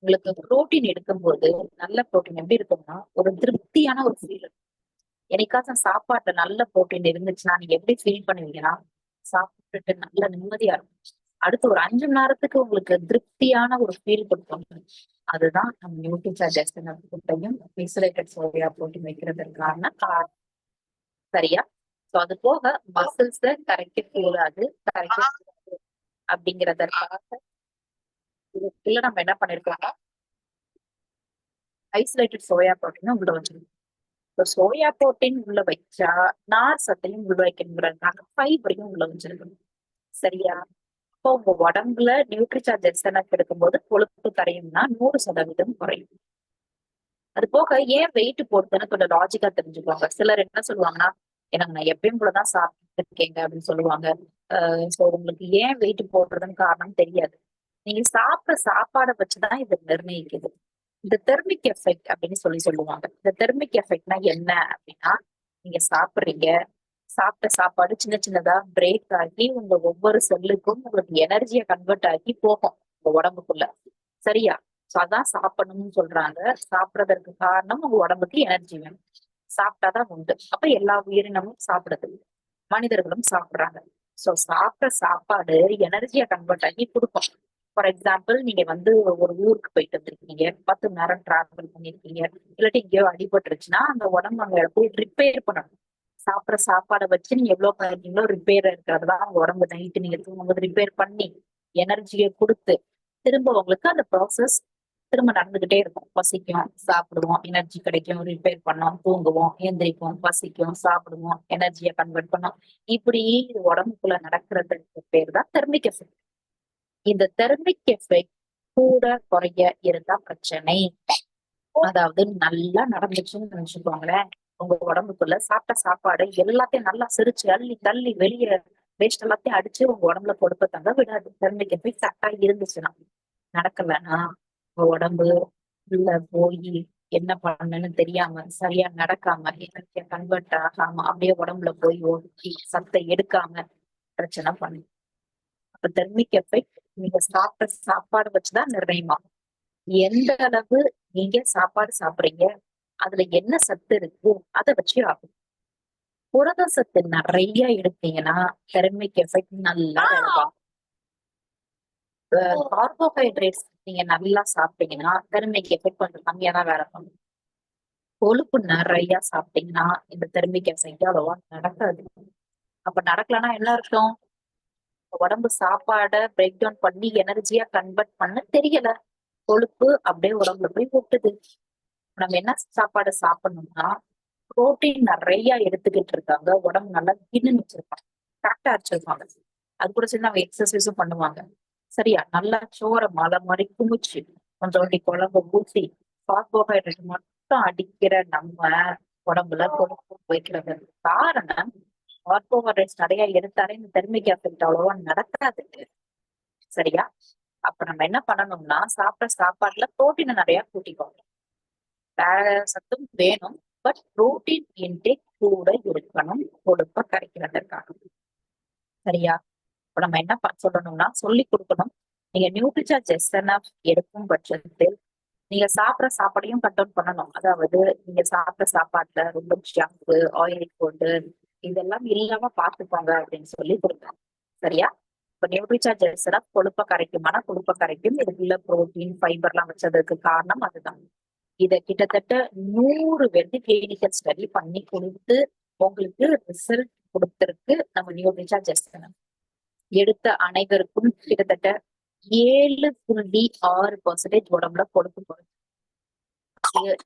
உங்களுக்கு புரோட்டீன் எடுக்கும்போது நல்ல புரோட்டீன் எப்படி இருக்கும்னா ஒரு திருப்தியான ஒரு ஃபீல். என்னைக்காச்சும் சாப்பாட்டுல நல்ல புரோட்டீன் இருந்துச்சுன்னா நீங்க எப்படி ஃபீல் பண்ணுவீங்கன்னா, சாப்பிட்டுட்டு நல்ல நிம்மதியா இருக்கும். அடுத்து ஒரு 5 மணி நேரத்துக்கு உங்களுக்கு திருப்தியான ஒரு ஃபீல் கொடுக்கும். அதுதான் நம்ம Nutricharge SNF isolated soya protein வைக்கிறதுக்கான காரணம். சரியா? சோ அது போக மசில்ஸ கரைக்க கூடாது, அப்படிங்கிறதற்காக இதுக்குள்ள நம்ம என்ன பண்ணிருக்கோம்னா ஐசோலேட்டட் சோயா ப்ரோட்டீன் உள்ள வச்சிருக்கோம். இப்போ சோயா ப்ரோட்டீன் உள்ள வச்சா நார் சத்தையும் உள்ள வைக்கணுங்கிறதுக்காக ஃபைபரையும் உள்ள வச்சிருக்கணும். சரியா? இப்போ உங்க உடம்புல நியூட்ரிசார்ஜ் எக்ஸ்டர்னல் எடுக்கும்போது கொழுப்பு கரையும்னா 100% குறையும். அது போக ஏன் வெயிட் போடுதுன்னு கொஞ்சம் லாஜிக்கா தெரிஞ்சுக்குவாங்க. சிலர் என்ன சொல்லுவாங்கன்னா, எனக்கு நான் எப்பயும் போலதான் சாப்பிட்டு இருக்கேங்க அப்படின்னு சொல்லுவாங்க. சோ உங்களுக்கு ஏன் வெயிட் போடுறதுன்னு காரணம் தெரியாது. நீங்க சாப்பிட்ற சாப்பாடை வச்சுதான் இது நிர்ணயிக்குது. இந்த தெர்மிக் எஃபெக்ட் அப்படின்னு சொல்லுவாங்க. இந்த தெர்மிக் எஃபெக்ட்னா என்ன அப்படின்னா, நீங்க சாப்பிடுறீங்க, சாப்பிட்ட சாப்பாடு சின்ன சின்னதா பிரேக் ஆகி உங்க ஒவ்வொரு செல்லுக்கும் உங்களுக்கு எனர்ஜியை கன்வெர்ட் ஆகி போகும் உங்க உடம்புக்குள்ள. சரியா? சோ அதான் சாப்பிடணும்னு சொல்றாங்க. சாப்பிடுறதற்கு காரணம் உங்க உடம்புக்கு எனர்ஜி வேணும். சாப்பிட்டாதான் உண்டு. அப்ப எல்லா உயிரினமும் சாப்பிடுது, மனிதர்களும் சாப்பிடுறாங்க. சோ சாப்பிட்ட சாப்பாடு எனர்ஜியை கன்வெர்ட் ஆகி கொடுக்கும். ஃபார் எக்ஸாம்பிள், நீங்க வந்து ஒரு ஊருக்கு போயிட்டு வந்திருக்கீங்க, 10 மணி நேரம் டிராவல் பண்ணிருக்கீங்க, இல்லாட்டி எங்கேயோ அடிபட்டுருச்சுன்னா அந்த உடம்பு அங்க போய் ரிப்பேர் பண்ணணும். சாப்பிட்ற சாப்பாடை வச்சு நீங்க எவ்வளவு பண்ணிருக்கீங்களோ ரிப்பேர் இருக்கிறதுதான் உங்க உடம்பு நைட்டு நீங்க தூங்கும்போது ரிப்பேர் பண்ணி எனர்ஜியை கொடுத்து திரும்ப உங்களுக்கு அந்த ப்ராசஸ் திரும்ப நடந்துகிட்டே இருக்கும். பசிக்கும், சாப்பிடுவோம், எனர்ஜி கிடைக்கும், ரிப்பேர் பண்ணோம், தூங்குவோம், எந்திரிப்போம், பசிக்கும், சாப்பிடுவோம், எனர்ஜியை கன்வெர்ட் பண்ணோம். இப்படி உடம்புக்குள்ள நடக்கிறதுக்கு பேர் தான் தெர்மிக் எஃபெக்ட். இந்த தெர்மிக் எஃபெக்ட் கூட குறைய இருந்தா பிரச்சனை. அதாவது நல்லா நடந்துச்சுன்னு நினைச்சுக்கோங்களேன், உங்க உடம்புக்குள்ள சாப்பிட்ட சாப்பாடு எல்லாத்தையும் நல்லா சிரிச்சு அள்ளி தள்ளி வெளியே வேஸ்ட் எல்லாத்தையும் அடிச்சு உங்க உடம்புல கொழுப்ப தங்க விடாது. தெர்மிக் எஃபெக்ட் கரெக்டா இருந்துச்சுன்னா. நடக்கலன்னா உங்க உடம்பு உள்ள போய் என்ன பண்ணணும்னு தெரியாம, சரியா நடக்காம, எனர்ஜியா கன்வெர்ட் ஆகாம அப்படியே உடம்புல போய் ஓடி சத்தை எடுக்காம பிரச்சனை பண்ணும். அப்ப தெர்மிக் எஃபெக்ட் நீங்க சாப்பிட்ட சாப்பாடு வச்சுதான் நிர்ணயமாகும். எந்த அளவு நீங்க சாப்பாடு சாப்பிடுறீங்க, அதுல என்ன சத்து இருக்கு அதை வச்சு ஆகும். புரத சத்து நிறைய எடுத்தீங்கன்னா தெர்மிக் எஃபெக்ட் நல்லா இருக்கும். கார்போஹைட்ரேட்ஸ் நீங்க நல்லா சாப்பிட்டீங்கன்னா தெர்மிக் எஃபெக்ட் கொஞ்சம் கம்மியா தான் வேலை பண்ணும். கொழுப்பு நிறைய சாப்பிட்டீங்கன்னா இந்த தெர்மிக் எஃபெக்ட் அவ்வளவா நடக்காது. அப்ப நடக்கலன்னா என்ன அர்த்தம்? உடம்பு சாப்பாடை பிரேக் டவுன் பண்ணி எனர்ஜியா கன்வெர்ட் பண்ண தெரியல. கொழுப்பு அப்படியே உடம்புல போய் ஒட்டுது. நம்ம என்ன சாப்பாடு சாப்பிடணும்னா, புரோட்டீன் நிறைய எடுத்துக்கிட்டு இருக்காங்க, உடம்பு நல்லா கின்னு வச்சிருப்பாங்க, கரெக்டா வச்சிருப்பாங்க. அது கூட சேர்ந்து அவங்க எக்ஸசைஸும் பண்ணுவாங்க. சரியா? நல்லா சோற மலை மாதிரி குமிச்சு கொஞ்சோண்டி குழம்பு ஊத்தி கார்போஹைட்ரேட் மட்டும் அடிக்கிற நம்ம உடம்புல கொழுப்பு வைக்கிறது காரணம், கார்போஹைட்ரேட்ஸ் நிறைய எடுத்தாலே இந்த தெர்மிக் எஃபெக்ட் அவ்வளவா நடக்காது. சரியா? அப்ப நம்ம என்ன பண்ணணும்னா, சாப்பிட்ட சாப்பாட்டுல புரோட்டீனை நிறைய கூட்டிக்கோங்க. வேற சத்தும் வேணும், பட் புரோட்டீன் இன்டேக் கூட இருக்கணும் கொழுப்ப கரைக்கிறதற்காக. சரியா? இப்ப நம்ம என்ன சொல்லணும்னா சொல்லி கொடுக்கணும். நீங்க நியூட்ரிசார்ஜ் எஸ்என்எஃப் எடுக்கும் பட்சத்தில் நீங்க சாப்பிட்ற சாப்பாடையும் கட் டவுன் பண்ணணும். அதாவது நீங்க சாப்பிட்ற சாப்பாட்டுல ரொம்ப ஜங்கு, ஆயில் ஃபுட்டு இதெல்லாம் இல்லாம பார்த்துக்கோங்க அப்படின்னு சொல்லி கொடுக்கணும். சரியா? இப்ப நியூட்ரிசார்ஜ் எஸ்என்எஃப் கொழுப்ப கரைக்குமானா கொழுப்ப கரைக்கும். இதுக்குள்ள புரோட்டீன் ஃபைபர்லாம் வச்சதுக்கு காரணம் அதுதான். இத கிட்டத்தட்ட 100 பேருக்கு கிளினிக்கல் ஸ்டடி பண்ணி கொடுத்து உங்களுக்கு ரிசல்ட் கொடுத்திருக்கு நம்ம நியூட்ரிசார்ஜ் எஸ்என்எஃப். எடுத்த அனைவருக்கும் கிட்டத்தட்ட 7.6% உடம்புல கொழுப்பு குறையும்.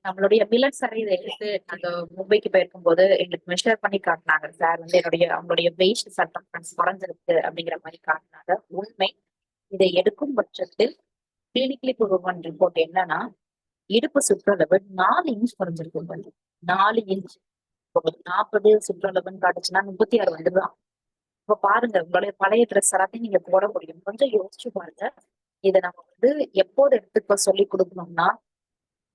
நம்மளுடைய மில்லட் சர்வே எடுத்து நாங்க மும்பைக்கு போயிருக்கும் போது எங்களுக்கு மெஷர் பண்ணி காட்டினாங்க. சார் வந்து அவங்களுடைய வெயிட் சர்க்கம்ஃபரன்ஸ் குறைஞ்சிருக்கு அப்படிங்கிற மாதிரி காட்டினாங்க. உண்மை. இதை எடுக்கும் பட்சத்தில் கிளினிக்கலி ப்ரூவன் ரிப்போர்ட் என்னன்னா, இடுப்பு சுற்றளவு 4 இன்ச் குறைஞ்சிருக்கு. 4 இன்ச். 40 சுற்றளவுன்னு காட்டுச்சுன்னா 36 வந்துதான். இப்ப பாருங்க, உங்களுடைய பழைய ட்ரெஸ் எல்லாத்தையும் நீங்க போட முடியும். கொஞ்சம் யோசிச்சு பாருங்க. இதை நம்ம வந்து எப்போது எடுத்துக்க சொல்லி கொடுக்கணும்னா,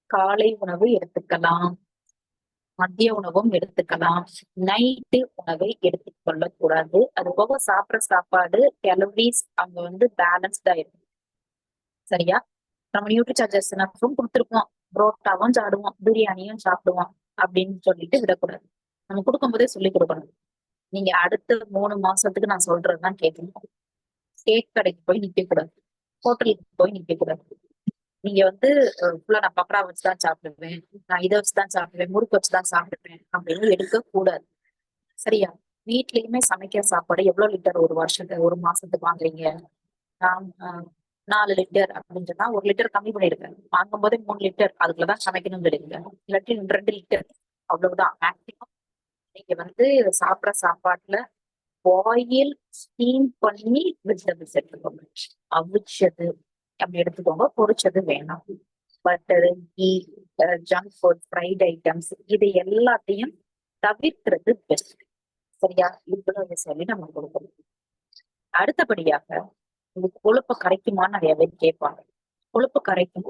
காலை உணவு எடுத்துக்கலாம், மதிய உணவும் எடுத்துக்கலாம், நைட்டு உணவை எடுத்துக்கொள்ள கூடாது. அது போக சாப்பிட்ற சாப்பாடு கேலரிஸ் அங்க வந்து பேலன்ஸ்டா இருக்கும். சரியா? நம்ம நியூட்ரிசார்ஜர்ஸும் கொடுத்துருக்கோம், புரோட்டாவும் சாப்பிடுவோம், பிரியாணியும் சாப்பிடுவோம் அப்படின்னு சொல்லிட்டு விடக்கூடாது. நம்ம கொடுக்கும்போதே சொல்லி கொடுக்கணும். நீங்க அடுத்த 3 மாசத்துக்கு நான் சொல்றதுதான் கேட்கணும். கேக் கடைக்கு போய் நிக்க கூடாது, ஹோட்டலுக்கு போய் நிக்க கூடாது. நீங்க வந்து ஃபுல்லா நான் பக்கடா வச்சுதான் சாப்பிடுவேன், நான் இதை வச்சுதான் சாப்பிடுவேன், முறுக்கு வச்சுதான் சாப்பிடுவேன் அப்படின்னு எடுக்க கூடாது. சரியா? வீட்லயுமே சமைக்கிற சாப்பாடு எவ்வளவு லிட்டர் ஒரு வருஷத்துக்கு ஒரு மாசத்துக்கு வாங்குறீங்க? 4 லிட்டர் அப்படின்னு சொன்னா 1 லிட்டர் கம்மி பண்ணிருக்கேன். வாங்கும் போதே 3 லிட்டர் அதுக்குள்ளதான் சமைக்கணும்னு சொல்லிருங்க. இல்லாட்டி 2 லிட்டர் அவ்வளவுதான் மேக்சிமம். நீங்க வந்து சாப்பிடுற சாப்பாட்டுல பாயில் ஸ்டீம் பண்ணி வெஜிடபிள்ஸ் எடுத்துக்கோங்க. அவிச்சது அப்படி எடுத்துக்கோங்க, பொரிச்சது வேணாம். Butter, ghee, junk food, fried items இது எல்லாத்தையும் தவிர்க்கிறது பெஸ்ட். சரியா? இவ்வளவு சொல்லி நம்ம கொடுக்கணும். அடுத்தபடியாக உங்களுக்கு கொழுப்பை கரைக்குமான்னு நிறைய பேர் கேட்பாங்க. கொழுப்பு கரைக்கும்.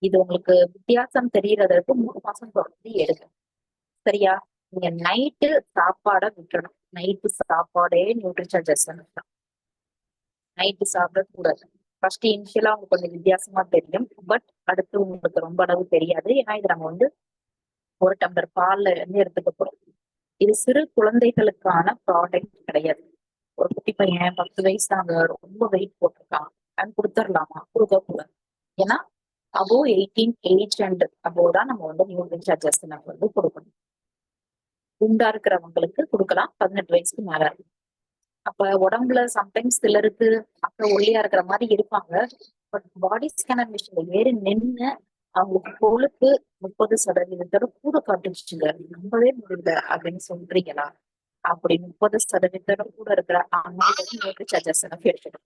இது உங்களுக்கு வித்தியாசம் தெரியறதற்கு 3 மாசம் தொடர்ந்து எடுங்க. சரியா? நீங்க நைட்டு சாப்பாட விட்டுறணும். நைட்டு சாப்பாடே நியூட்ரிசார்ஜஸ் தான். நைட்டு சாப்பிடக்கூடாது. ஃபர்ஸ்ட் இனிஷியலா உங்களுக்கு கொஞ்சம் வித்தியாசமா தெரியும். பட் அடுத்து உங்களுக்கு ரொம்ப அளவு தெரியாது. ஏன்னா இது நம்ம வந்து 1 டம்ளர் பால்ல இருந்து எடுத்துக்க போறோம். இது சிறு குழந்தைகளுக்கான ப்ராடக்ட் கிடையாது. ஒரு குட்டி பையன் 10 வயசு தாங்க, ரொம்ப வெயிட் போட்டிருக்கான், அது கொடுத்துடலாமா? கொடுக்க கூடாது. ஏன்னா அபோவ் 18 ஏஜ் அண்ட் அபோவ் தான் நம்ம வந்து நியூட்ரிசார்ஜஸ் நம்ம வந்து கொடுக்கணும். குண்டா இருக்கிறவங்களுக்கு கொடுக்கலாம் 18 வயசுக்கு மேல. அப்ப உடம்புல சம்டைம்ஸ் சிலருக்கு அப்புறம் ஒல்லியா இருக்கிற மாதிரி இருப்பாங்க. பட் பாடி ஸ்கேனர் மிஷின்ல ஏறி நின்று அவங்களுக்கு கொழுப்பு 30% கூட காட்டுச்சுங்க, நம்பவே முடியல அப்படின்னு சொல்றீங்களா? அப்படி 30% கூட இருக்கிற நியூட்ரிசார்ஜஸ் எடுத்துக்கணும்.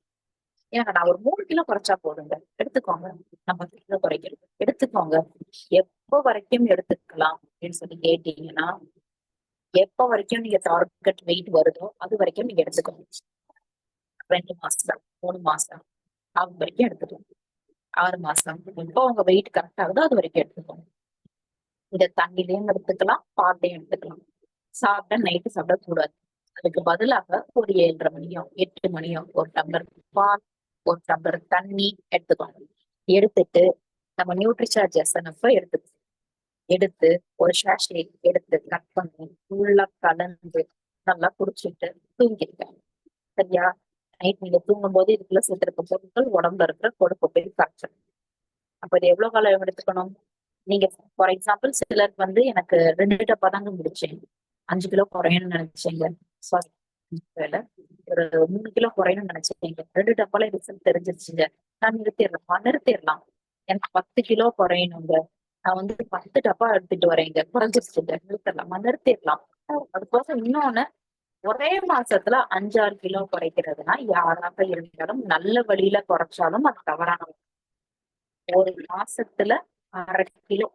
ஏன்னா நான் ஒரு 3 கிலோ குறைச்சா போதுங்க, எடுத்துக்கோங்க. நம்ம 10 கிலோ குறைக்கிறது எடுத்துக்கோங்க. எப்போ வரைக்கும் எடுத்துக்கலாம் அப்படின்னு சொல்லி கேட்டீங்கன்னா, எப்ப வரைக்கும் நீங்க டார்கெட் வெயிட் வருதோ அது வரைக்கும் நீங்க எடுத்துக்கணும். 2 மாசம் 3 மாசம் அது வரைக்கும் எடுத்துக்கணும். 6 மாசம் எப்போ உங்க வெயிட் கரெக்ட் ஆகுதோ அது வரைக்கும் எடுத்துக்கணும். இத தண்ணிலையும் எடுத்துக்கலாம், பால்லையும் எடுத்துக்கலாம். சாப்பிட நைட்டு சாப்பிடக்கூடாது. அதுக்கு பதிலாக ஒரு 7:30 மணியோ 8 மணியோ 1 டம்ளர் பால், 1 டம்ளர் தண்ணி எடுத்துக்கோங்க. எடுத்துட்டு நம்ம நியூட்ரிசார்ஜஸ் எடுத்து ஒரு ஷாஷே எடுத்து கட் பண்ணி ஃபுல்லா கலந்து நல்லா குடிச்சிட்டு தூங்கிருக்கேன். சரியா? நைட் நீங்க தூங்கும் போது இதுக்குள்ள சேர்த்திருக்க பொருட்கள் உடம்புல இருக்கிற கொழுப்பு போய் கரைச்சிடும். அப்ப இது எவ்வளவு காலம் எடுத்துக்கணும்? நீங்க ஃபார் எக்ஸாம்பிள் சிலருக்கு வந்து எனக்கு 2 டப்பா தாங்க முடிச்சேன், 5 கிலோ குறையணும்னு நினைச்சீங்க, சாரி ஒரு 3 கிலோ குறையணும்னு நினைச்சீங்க, 2 டப்பால ரிசல்ட் தெரிஞ்சிருச்சுங்க, நான் நிறுத்திடலாம். எனக்கு 10 கிலோ குறையணுங்க, நான் வந்து 10 டப்பா எடுத்துட்டு வரேங்க, குறைஞ்சிருச்சுங்க, நிறுத்திடலாம். அதுக்கோசம் இன்னொன்னு, ஒரே மாசத்துல 5-6 கிலோ குறைக்கிறதுனா யாராக இருந்தாலும் நல்ல வழியில குறைச்சாலும் அது தவறான. ஒரு மாசத்துல 1/2 கிலோ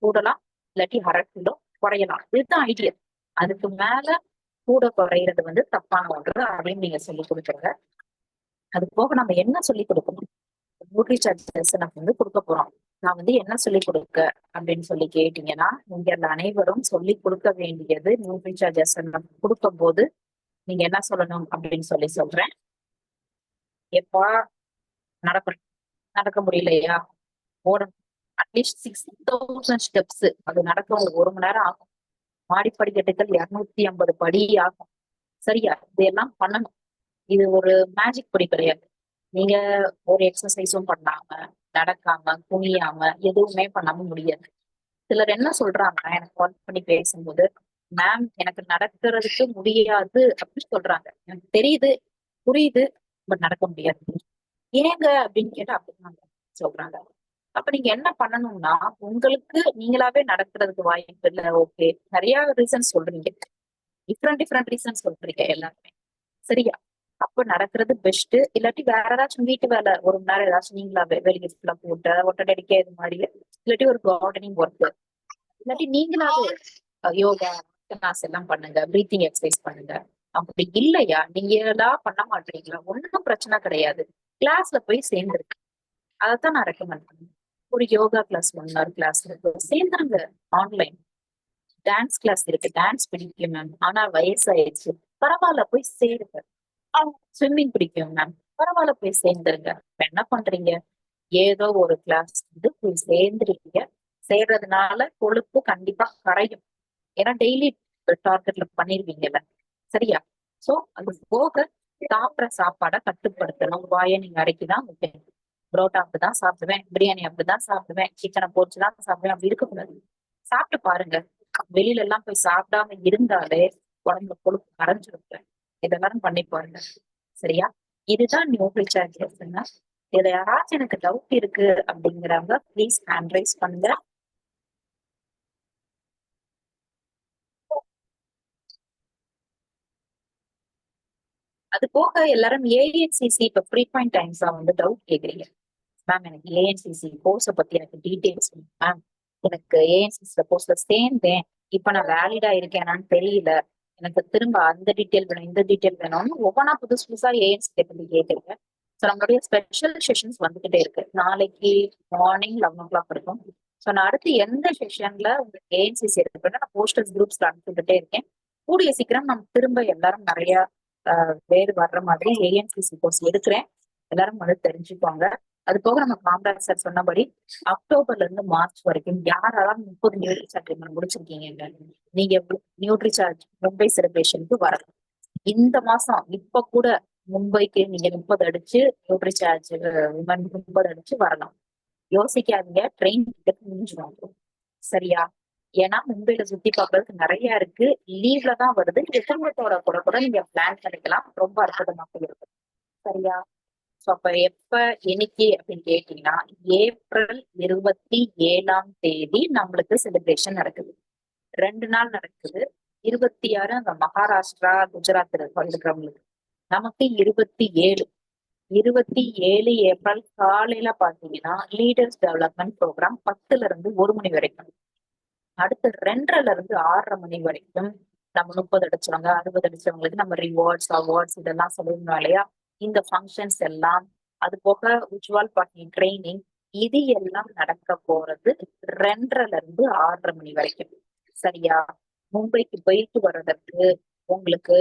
கூடலாம், இல்லாட்டி 1/2 கிலோ குறையலாம். இதுதான் ஐடியா. அதுக்கு மேல கூட குறையிறது வந்து தப்பான ஒன்று அப்படின்னு நீங்க சொல்லி கொடுக்குறங்க. அது போக நம்ம என்ன சொல்லி கொடுக்கணும்? நியூட்ரிசார்ஜஸ் நம்ம வந்து கொடுக்க போறோம். நான் வந்து என்ன சொல்லி கொடுக்க அப்படின்னு சொல்லி கேட்டீங்கன்னா, நீங்க அனைவரும் சொல்லி கொடுக்க வேண்டியது நியூட்ரிசார்ஜஸ் நம்ம கொடுக்கும் போது நீங்க என்ன சொல்லணும் அப்படின்னு சொல்லி சொல்றேன். எப்பா நடக்க முடியலையா? ஓடும். அட்லீஸ்ட் 6000 ஸ்டெப்ஸ் அது நடக்க 1 மணி நேரம் ஆகும். மாடிப்படிக்கட்டுகள் 250 படி ஆகும். சரியா? இதெல்லாம் பண்ணணும். இது ஒரு மேஜிக் படி கிடையாது. நீங்க ஒரு எக்ஸசைஸும் பண்ணாம, நடக்காம, குனியாம, எதுவுமே பண்ணாம முடியாது. சிலர் என்ன சொல்றாங்க, எனக்கு கால் பண்ணி பேசும்போது, மேம் எனக்கு நடக்கிறதுக்கு முடியாது அப்படின்னு சொல்றாங்க. எனக்கு தெரியுது, புரியுது, பட் நடக்க முடியாது. ஏங்க அப்படின்னு கேட்டா அப்படிதான் சொல்றாங்க. அப்ப நீங்க என்ன பண்ணணும்னா, உங்களுக்கு நீங்களாவே நடக்கிறதுக்கு வாய்ப்பு இல்லை. ஓகே, நிறைய ரீசன் சொல்றீங்க, டிஃப்ரெண்ட் ரீசன் சொல்றீங்க எல்லாருமே. சரியா? அப்ப நடக்கிறது பெஸ்ட். இல்லாட்டி வேற ஏதாச்சும் வீட்டு வேலை 1 மணி நேரம் ஏதாச்சும் நீங்களா வெளியே போட்டு ஒட்டடிக்க இது மாதிரி, இல்லாட்டி ஒரு கார்டனிங் ஒர்க், இல்லாட்டி நீங்களாவே யோகா கிளாஸ் எல்லாம் பண்ணுங்க, பிரீத்திங் எக்ஸசைஸ் பண்ணுங்க. அப்படி இல்லையா, நீங்களா பண்ண மாட்டீங்களா, ஒன்னும் பிரச்சனை கிடையாது. கிளாஸ்ல போய் சேர்ந்துருக்கு. அதைத்தான் நான் ரெக்கமெண்ட் பண்ணுவேன். ஒரு யோகா கிளாஸ் 1 hour கிளாஸ் இருக்கு, சேர்ந்தாங்க. ஆன்லைன் டான்ஸ் கிளாஸ் இருக்கு, டான்ஸ் பிடிக்கும் மேம் ஆனா வயசாயிடுச்சு, பரவாயில்ல போய் சேருங்க. ஸ்விம்மிங் பிடிக்கும் மேம், பரவாயில்ல போய் சேர்ந்துருங்க. இப்ப என்ன பண்றீங்க, ஏதோ ஒரு கிளாஸ் வந்து போய் சேர்ந்துருக்கீங்க. சேர்றதுனால கொழுப்பு கண்டிப்பா கரையும். ஏன்னா டெய்லி டார்கெட்ல பண்ணிருவீங்கல்ல. சரியா? சோ அது போக சாப்பிட்ற சாப்பாடை கட்டுப்படுத்தணும். வாயை நீங்க அடக்கிதான் வைக்கணும். புரோட்டா அப்படிதான் சாப்பிடுவேன், பிரியாணி அப்படிதான் சாப்பிடுவேன், சிக்கனை பொரிச்சுதான் சாப்பிடுவேன், அப்படி இருக்கக்கூடாது. சாப்பிட்டு பாருங்க. வெளியில எல்லாம் போய் சாப்பிடாம இருந்தாலே உடம்புல கொழுப்பு கரைஞ்சிருப்பேன். இதெல்லாம் பண்ணி பாருங்க. சரியா? இதுதான் நியூட்ரிசார்ஜஸ். இதை யாராச்சும் எனக்கு டவுட் இருக்கு அப்படிங்கிறவங்க ப்ளீஸ் ஹேண்ட் ரைஸ் பண்ணுங்க. அது போக எல்லாரும் ஏஎன்சிசி இப்ப ஃப்ரீக்வெண்ட் டைம்ஸா வந்து டவுட் கேக்குறீங்க. மேம் எனக்கு ஏஎன்சிசி கோர்ஸை பத்தி எனக்கு டீடைல்ஸ் மேம், எனக்கு ஏஎன்சிசி கோர்ஸ்ல சேர்ந்தேன், இப்ப நான் வேலிடா இருக்கேனான்னு தெரியல, எனக்கு திரும்ப அந்த டீட்டெயில் வேணும் இந்த டீட்டெயில் வேணும்னு ஒவ்வொன்றா புதுசு புதுசா ஏஎன்சிசி பத்தி கேட்குறீங்க. ஸோ நம்மளுடைய ஸ்பெஷல் செஷன்ஸ் வந்துகிட்டே இருக்கு. நாளைக்கு மார்னிங் 11 o'clock இருக்கும். ஸோ நான் அடுத்து எந்த செஷன்ல உங்களுக்கு ஏஎன்சிசி இருக்குன்னு நான் போஸ்டர்ஸ் குரூப்ஸ்ல அனுப்பிச்சுட்டே இருக்கேன். கூடிய சீக்கிரம் நம்ம திரும்ப எல்லாரும் நிறைய பேர் வர்ற மாதிரி ஏஎன்சிசி கோர்ஸ் எடுக்கிறேன். எல்லாரும் வந்து தெரிஞ்சுக்குவாங்க. அது போக நம்ம காமராஜ் சார் சொன்னபடி அக்டோபர்ல இருந்து மார்ச் வரைக்கும் யாரெல்லாம் 30 நியூட்ரி சார்ஜ் முடிச்சிருக்கீங்க, நீங்க நியூட்ரி சார்ஜ் மும்பை செலிப்ரேஷனுக்கு வரலாம். இந்த மாசம் இப்ப கூட மும்பைக்கு நீங்க 30 அடிச்சு நியூட்ரி சார்ஜ் விமன் 30 அடிச்சு வரலாம். யோசிக்காதீங்க, ட்ரெயின் டிக்கெட் முடிஞ்சிடும். சரியா? ஏன்னா மும்பைல சுத்தி பார்க்கறதுக்கு நிறைய இருக்கு. லீவ்ல தான் வருது. குடும்பத்தோட கூட கூட நீங்க பிளான் பண்ணிக்கலாம். ரொம்ப அற்புதமாக இருக்கு. சரியா? ஸோ அப்ப எப்ப என்னைக்கு அப்படின்னு கேட்டீங்கன்னா, ஏப்ரல் 27 நம்மளுக்கு செலிப்ரேஷன் நடக்குது. 2 நாள் நடக்குது. 26 அந்த மகாராஷ்டிரா குஜராத் இருக்கிறவங்களுக்கு. நமக்கு 27 ஏப்ரல் காலையில பாத்தீங்கன்னா லீடர்ஸ் டெவலப்மெண்ட் ப்ரோக்ராம் 10ல இருந்து 1 மணி வரைக்கும். அடுத்து 2:30ல இருந்து 6:30 மணி வரைக்கும் நம்ம 30 அடிச்சவங்க 60 அடிச்சவங்களுக்கு நம்ம ரிவார்ட்ஸ் அவார்ட்ஸ் இதெல்லாம் சொல்லிருந்தோம் இல்லையா. இந்த ஃபங்க்ஷன்ஸ் எல்லாம், அது போக உஜ்வால் பாட்டி ட்ரைனிங், இது எல்லாம் நடக்க போறது 2:30ல இருந்து 6:30 மணி வரைக்கும். சரியா? மும்பைக்கு போயிட்டு வர்றதுக்கு உங்களுக்கு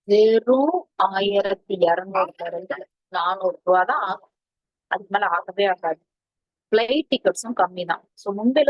வெறும் 1200 இருந்து 400 ரூபா தான் ஆகும். அதுக்கு மேல ஆகவே ஆகாது. பிளைட் டிக்கெட்ஸும் கம்மி தான். ஸோ மும்பைல